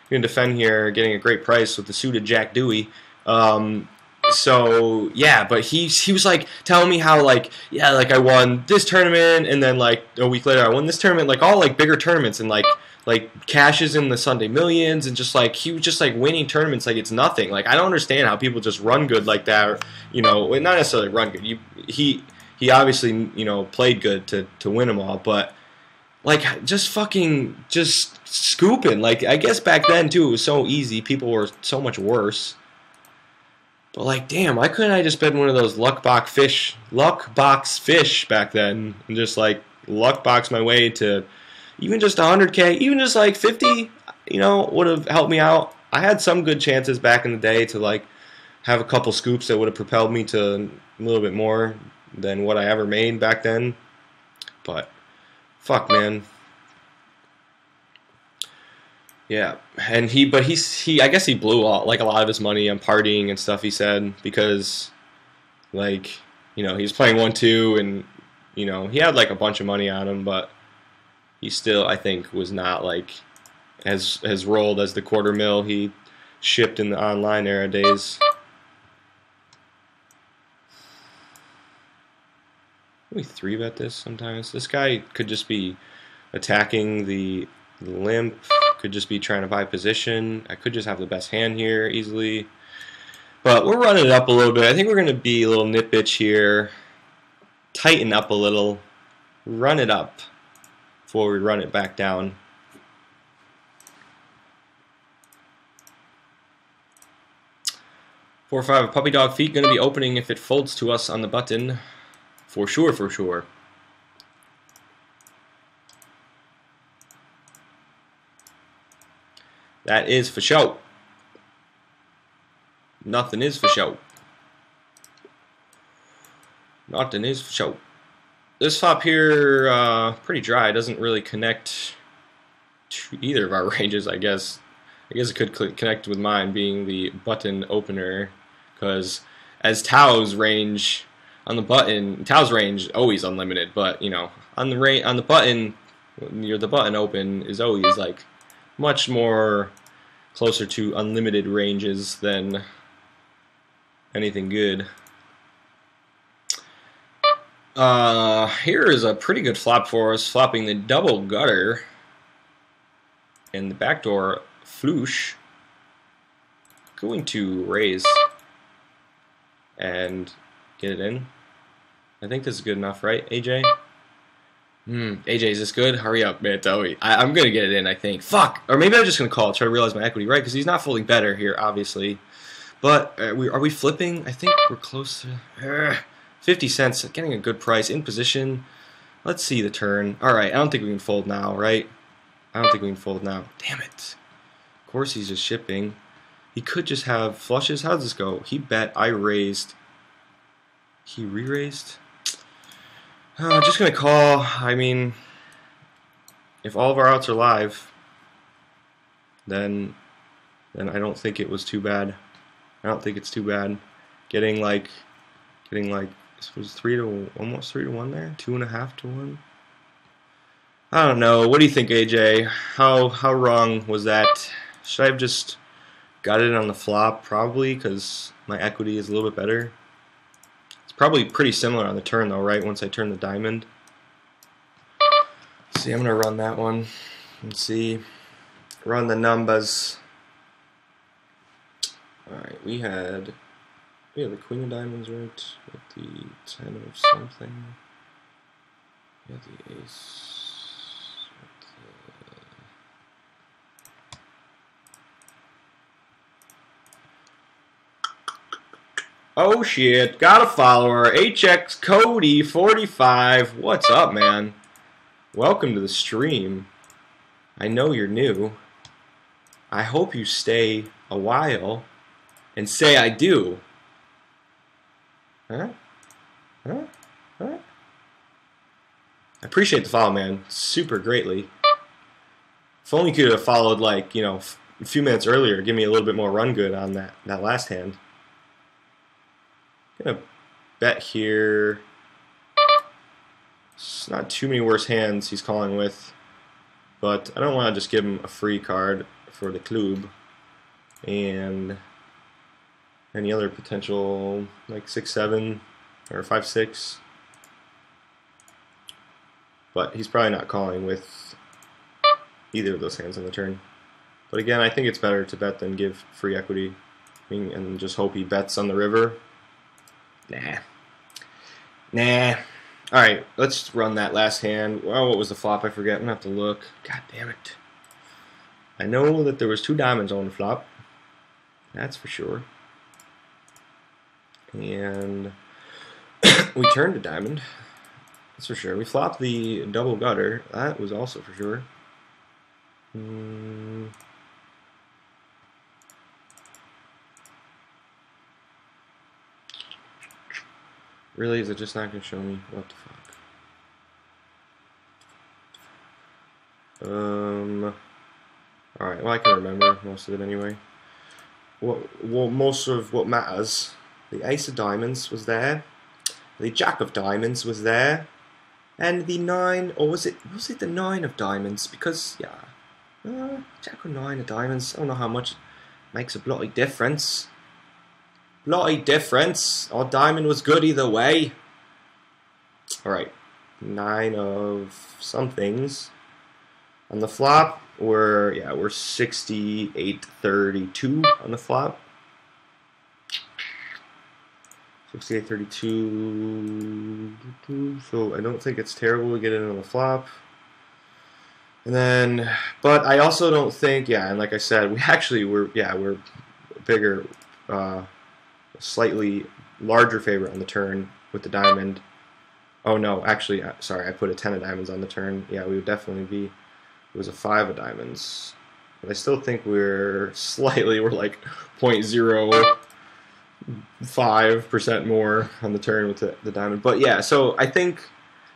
You're gonna defend here, getting a great price with the suited Jack Dewey. So yeah, but he was like telling me how like I won this tournament, and then like a week later I won this tournament, like all like bigger tournaments, and like cashes in the Sunday Millions, and just like he was just like winning tournaments like it's nothing. Like I don't understand how people just run good like that, or, not necessarily run good. He obviously played good to win them all, but like just fucking just scooping. Like I guess back then too it was so easy. People were so much worse. But like damn, why couldn't I just been one of those luck box fish back then and just like luck box my way to even just 100K, even just like 50, would have helped me out. I had some good chances back in the day to like have a couple scoops that would have propelled me to a little bit more than what I ever made back then. But fuck, man. Yeah, and he I guess he blew all, like a lot of his money on partying and stuff. He said because like he was playing 1-2 and he had like a bunch of money on him, but he still, I think, was not like as rolled as the $250,000 he shipped in the online era days. We 3-bet this sometimes. This guy could just be attacking the limp, could just be trying to buy position. I could just have the best hand here easily. But we're running it up a little bit. I think we're going to be a little nitbitch here. Tighten up a little. Run it up before we run it back down. Four or five puppy dog feet going to be opening if it folds to us on the button. For sure, for sure. That is for show. Nothing is for show. Nothing is for show. This flop here, pretty dry. It doesn't really connect to either of our ranges, I guess. I guess it could connect with mine being the button opener, because as Tao's range on the button, Tao's range always unlimited, but you know, on the button, the button open is always like much more closer to unlimited ranges than anything good. Here is a pretty good flop for us, flopping the double gutter and the backdoor flush. Going to raise and get it in. I think this is good enough, right, AJ? AJ, is this good? Hurry up, man. I'm going to get it in, I think. Fuck! Or maybe I'm just going to call it, try to realize my equity, right? Because he's not folding better here, obviously. But are we flipping? I think we're close to 50 cents, getting a good price, in position. Let's see the turn. Alright, I don't think we can fold now, right? I don't think we can fold now. Damn it. Of course he's just shipping. He could just have flushes. How does this go? He bet, I raised. He re-raised? Just going to call. I mean, if all of our outs are live, then I don't think it was too bad. I don't think it's too bad. Getting like this was almost 3 to 1 there, 2.5 to 1. I don't know. What do you think, AJ? How wrong was that? Should I have just got it on the flop? Probably, because my equity is a little bit better. It's probably pretty similar on the turn, though, right? Once I turn the diamond. Let's see, I'm gonna run that one and see. Run the numbers. All right, we had the queen of diamonds, right? With the 10 of something. We had the ace. Oh shit, got a follower, HX Cody 45. What's up, man? Welcome to the stream. I know you're new. I hope you stay a while and say I do. Huh? Huh? Huh? I appreciate the follow, man. Super greatly. If only you could have followed, like, you know, a few minutes earlier, give me a little bit more run good on that last hand. Gonna bet here. It's not too many worse hands he's calling with, but I don't want to just give him a free card for the club and any other potential, like 6-7 or 5-6. But he's probably not calling with either of those hands on the turn. But again, I think it's better to bet than give free equity and just hope he bets on the river. Nah. Alright, let's run that last hand. Well, what was the flop? I forget. I'm going to have to look. God damn it. I know that there was 2 diamonds on the flop. That's for sure. And we turned a diamond. That's for sure. We flopped the double gutter. That was also for sure. Really? Is it just not going to show me? What the fuck? Alright, well I can remember most of it anyway. Well, most of what matters. The ace of diamonds was there. The jack of diamonds was there. And the 9, or was it the 9 of diamonds? Because, yeah. Jack or 9 of diamonds. I don't know how much makes a bloody difference. Bloody difference. Our diamond was good either way. All right, 9 of some things. On the flop, we're 68-32 on the flop. 68-32. So I don't think it's terrible to get it on the flop. And then, but I also don't think, and like I said, we're bigger, slightly larger favorite on the turn with the diamond. Oh no, actually, sorry, I put a 10 of diamonds on the turn. Yeah, we would definitely be. It was a 5 of diamonds, but I still think we're like 0.05% more on the turn with the diamond. But yeah, so I think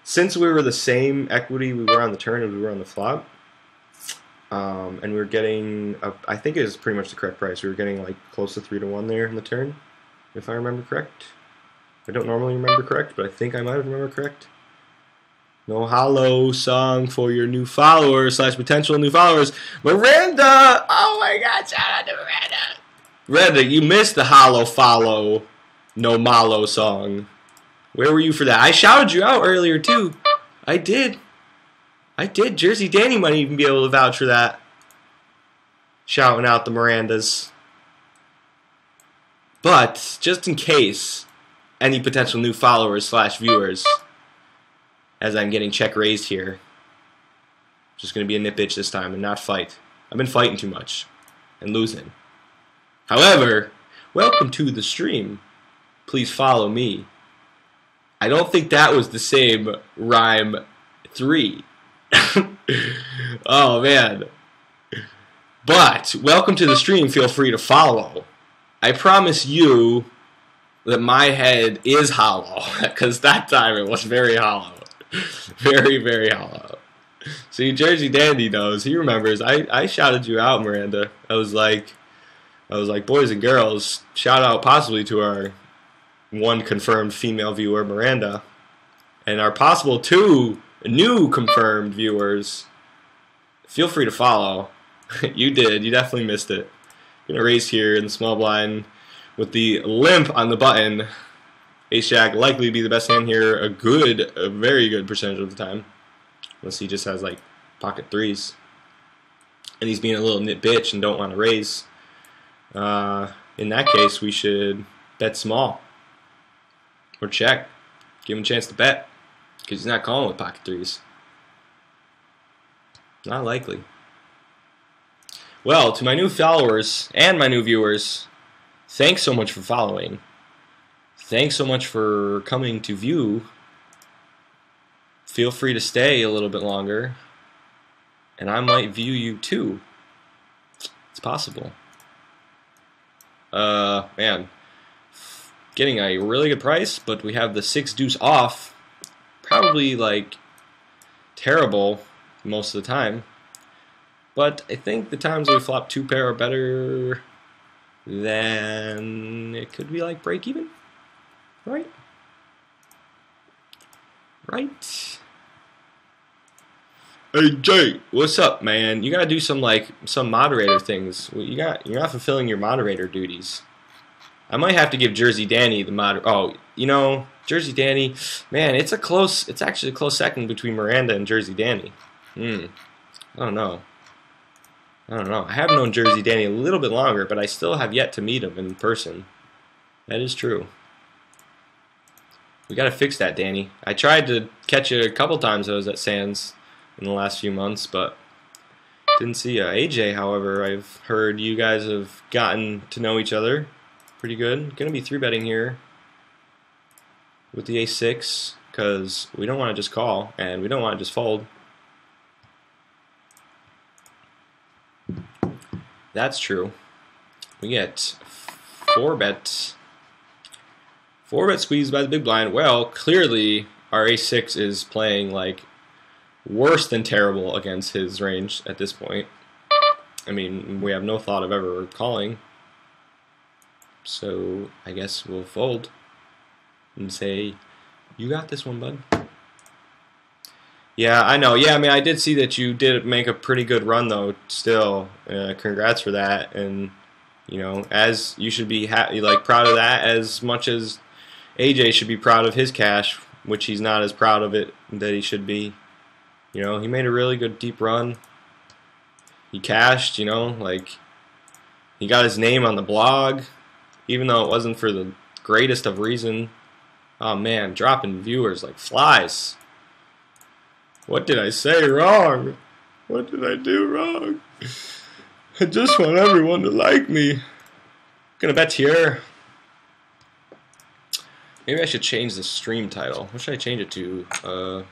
since we were the same equity we were on the turn as we were on the flop, and we were getting, I think it was pretty much the correct price. We were getting like close to 3-1 there on the turn, if I remember correct. I don't normally remember correct, but I think I might have remembered correct. No hollow song for your new followers / potential new followers. Miranda! Oh my God, shout out to Miranda. Miranda, you missed the hollow follow, no malo song. Where were you for that? I shouted you out earlier too. I did. Jersey Danny might even be able to vouch for that. Shouting out the Mirandas. But, just in case any potential new followers / viewers, as I'm getting check raised here, just going to be a nit bitch this time and not fight. I've been fighting too much and losing. However, welcome to the stream. Please follow me. I don't think that was the same rhyme 3. Oh man. But welcome to the stream. Feel free to follow. I promise you that my head is hollow, because that time it was very hollow. Very, very hollow. See, Jersey Dandy knows. He remembers. I shouted you out, Miranda. I was like, boys and girls, shout out possibly to our 1 confirmed female viewer, Miranda, and our possible 2 new confirmed viewers. Feel free to follow. You did. You definitely missed it. Gonna raise here in the small blind with the limp on the button. Ace-Jack likely to be the best hand here a very good percentage of the time. Unless he just has like pocket 3s. And he's being a little nit bitch and don't want to raise. In that case, we should bet small. Or check. Give him a chance to bet. Because he's not calling with pocket 3s. Not likely. Well, to my new followers and my new viewers, thanks so much for following. Thanks so much for coming to view. Feel free to stay a little bit longer, and I might view you too. It's possible. Man, getting a really good price, but we have the 6 deuce off. Probably like terrible most of the time. But I think the times we flop 2 pair are better than it could be like break even. Right? Right? Hey Jay, what's up, man? You gotta do some moderator things. You're not fulfilling your moderator duties. I might have to give Jersey Danny the moderator. Oh, you know, Jersey Danny, man, it's actually a close second between Miranda and Jersey Danny. I don't know. I have known Jersey Danny a little bit longer, but I still have yet to meet him in person. That is true. We gotta fix that, Danny. I tried to catch you a couple times I was at Sands in the last few months, but didn't see you. AJ, however, I've heard you guys have gotten to know each other pretty good. Gonna be 3-betting here with the ace-6, because we don't want to just call, and we don't want to just fold. That's true. We get 4-bet. 4-bet squeezed by the big blind. Well, clearly our ace-6 is playing like worse than terrible against his range at this point. I mean, we have no thought of ever calling. So I guess we'll fold and say, you got this one, bud. Yeah, I know. Yeah, I mean, I did see that you did make a pretty good run, though. Still, congrats for that. And you know, as you should be proud of that as much as AJ should be proud of his cash which he's not as proud of it that he should be. You know, he made a really good deep run. He cashed, you know, like, he got his name on the blog, even though it wasn't for the greatest of reason. Oh man, dropping viewers like flies. What did I say wrong? What did I do wrong? I just want everyone to like me. Gonna bet here. Maybe I should change the stream title. What should I change it to?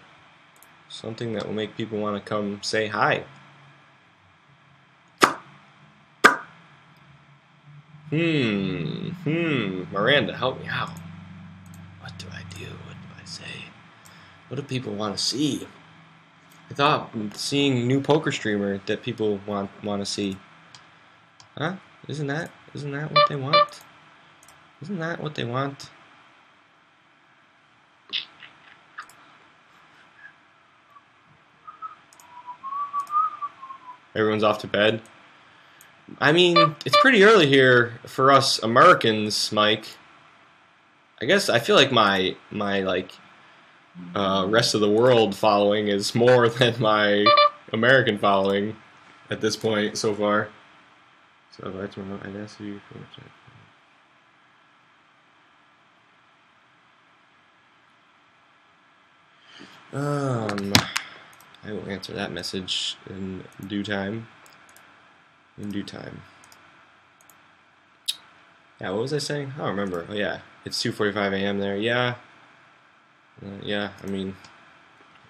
Something that will make people want to come say hi. Miranda, help me out. What do I do? What do I say? What do people want to see? I thought seeing new poker streamer that people want to see. Huh? Isn't that what they want? Isn't that what they want? Everyone's off to bed. I mean, it's pretty early here for us Americans, Mike. I guess I feel like my like rest of the world following is more than my American following at this point so far. So that's what I'd ask you for. I will answer that message in due time. In due time. Yeah, what was I saying? I don't remember. Oh yeah, it's 2:45 a.m. there. Yeah. Yeah, I mean,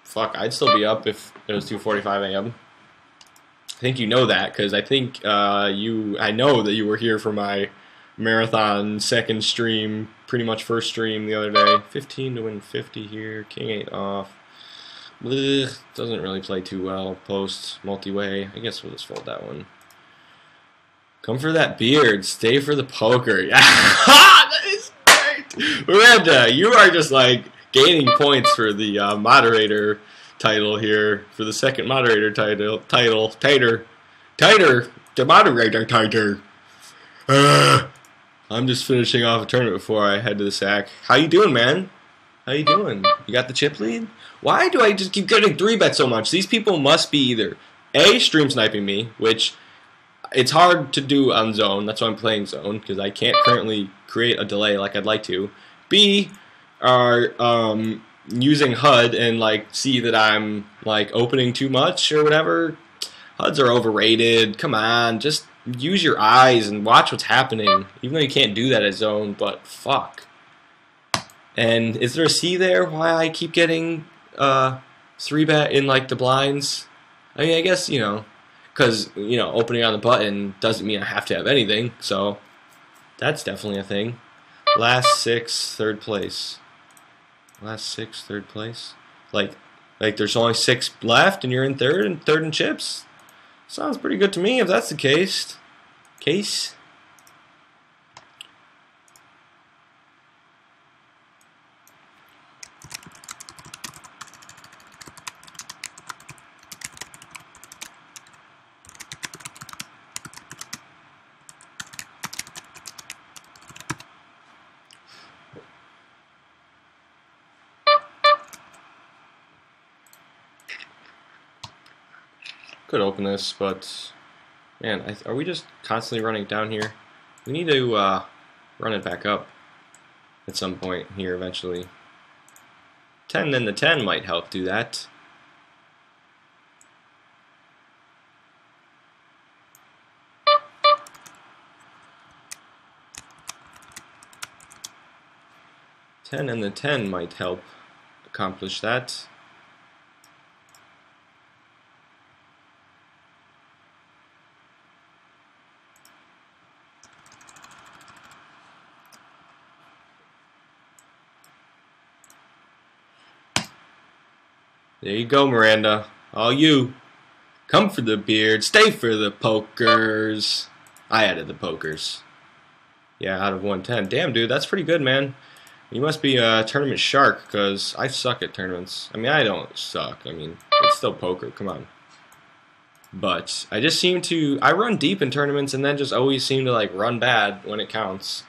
fuck, I'd still be up if it was 2:45 a.m. I think you know that, because I think I know that you were here for my marathon second stream, pretty much first stream the other day. 15 to win 50 here, king 8 off. Blech, doesn't really play too well. Post, multi-way. I guess we'll just fold that one. Come for that beard. Stay for the poker. Yeah, that is great. Miranda, you are just like gaining points for the moderator title here. For the second moderator title. Tighter. The moderator tighter. I'm just finishing off a tournament before I head to the sack. How you doing, man? How you doing? You got the chip lead? Why do I just keep getting 3-bet so much? These people must be either A, stream sniping me, which it's hard to do on zone. That's why I'm playing zone, because I can't currently create a delay like I'd like to. B, are using HUD and like see that I'm like opening too much or whatever. HUDs are overrated. Come on, just use your eyes and watch what's happening. Even though you can't do that at zone, but fuck. And is there a C there? Why I keep getting 3-bet in like the blinds? I mean, I guess, you know, because, you know, opening on the button doesn't mean I have to have anything, so that's definitely a thing. Last 6, third place. Last 6, third place? Like there's only 6 left and you're in third in chips? Sounds pretty good to me if that's the case. Could open this, but man, are we just constantly running down here? We need to run it back up at some point here eventually. 10 and the 10 might help do that. Ten and the 10 might help accomplish that. There you go, Miranda. All you. Come for the beard, stay for the pokers. I added the pokers. Yeah, out of 110. Damn, dude, that's pretty good, man. You must be a tournament shark, because I suck at tournaments. I mean, I don't suck. I mean, it's still poker. Come on. But I just seem to... I run deep in tournaments and then just always seem to, like, run bad when it counts.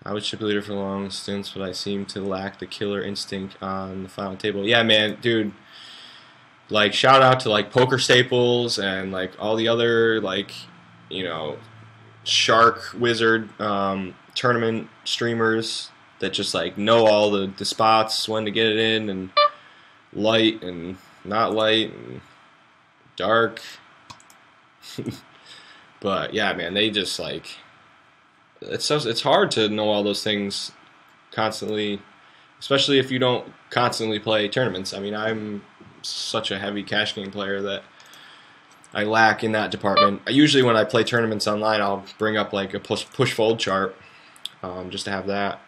I was chip leader for long stints, but I seem to lack the killer instinct on the final table. Yeah, man, dude. Like, shout out to like Poker Staples and like all the other like, you know, Shark Wizard tournament streamers that just like know all the spots, when to get it in, and light and not light and dark. But yeah, man, they just like it's hard to know all those things constantly, especially if you don't constantly play tournaments. I mean, I'm such a heavy cash game player that I lack in that department. Usually when I play tournaments online, I'll bring up like a push fold chart just to have that.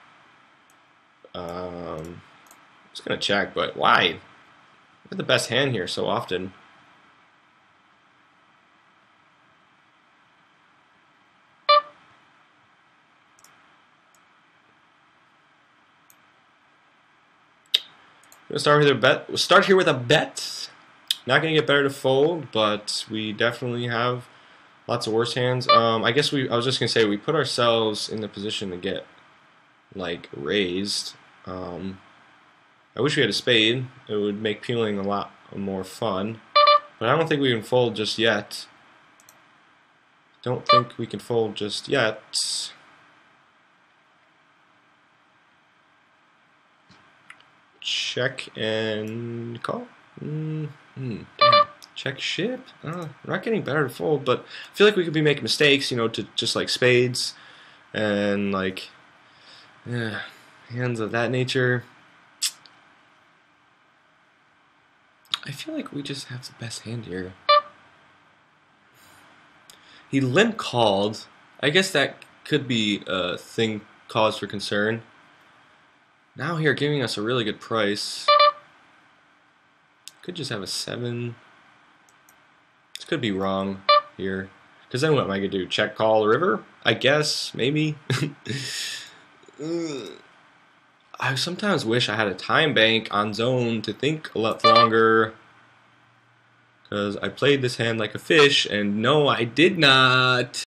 Just gonna check, but why? We're the best hand here so often. We'll start with a bet. We'll start here with a bet. Not gonna get better to fold, but we definitely have lots of worse hands. I guess I was just gonna say we put ourselves in the position to get like raised. I wish we had a spade. It would make peeling a lot more fun. But I don't think we can fold just yet. Don't think we can fold just yet. Check and call. Damn. Check ship. We're not getting better to fold, but I feel like we could be making mistakes, you know, to just like spades and like hands of that nature. I feel like we just have the best hand here. He limp called. I guess that could be a thing, cause for concern. Now here giving us a really good price. Could just have a 7. This could be wrong here. Because then what am I going to do? Check call river? I guess, maybe. I sometimes wish I had a time bank on zone to think a lot longer. Because I played this hand like a fish, and no, I did not.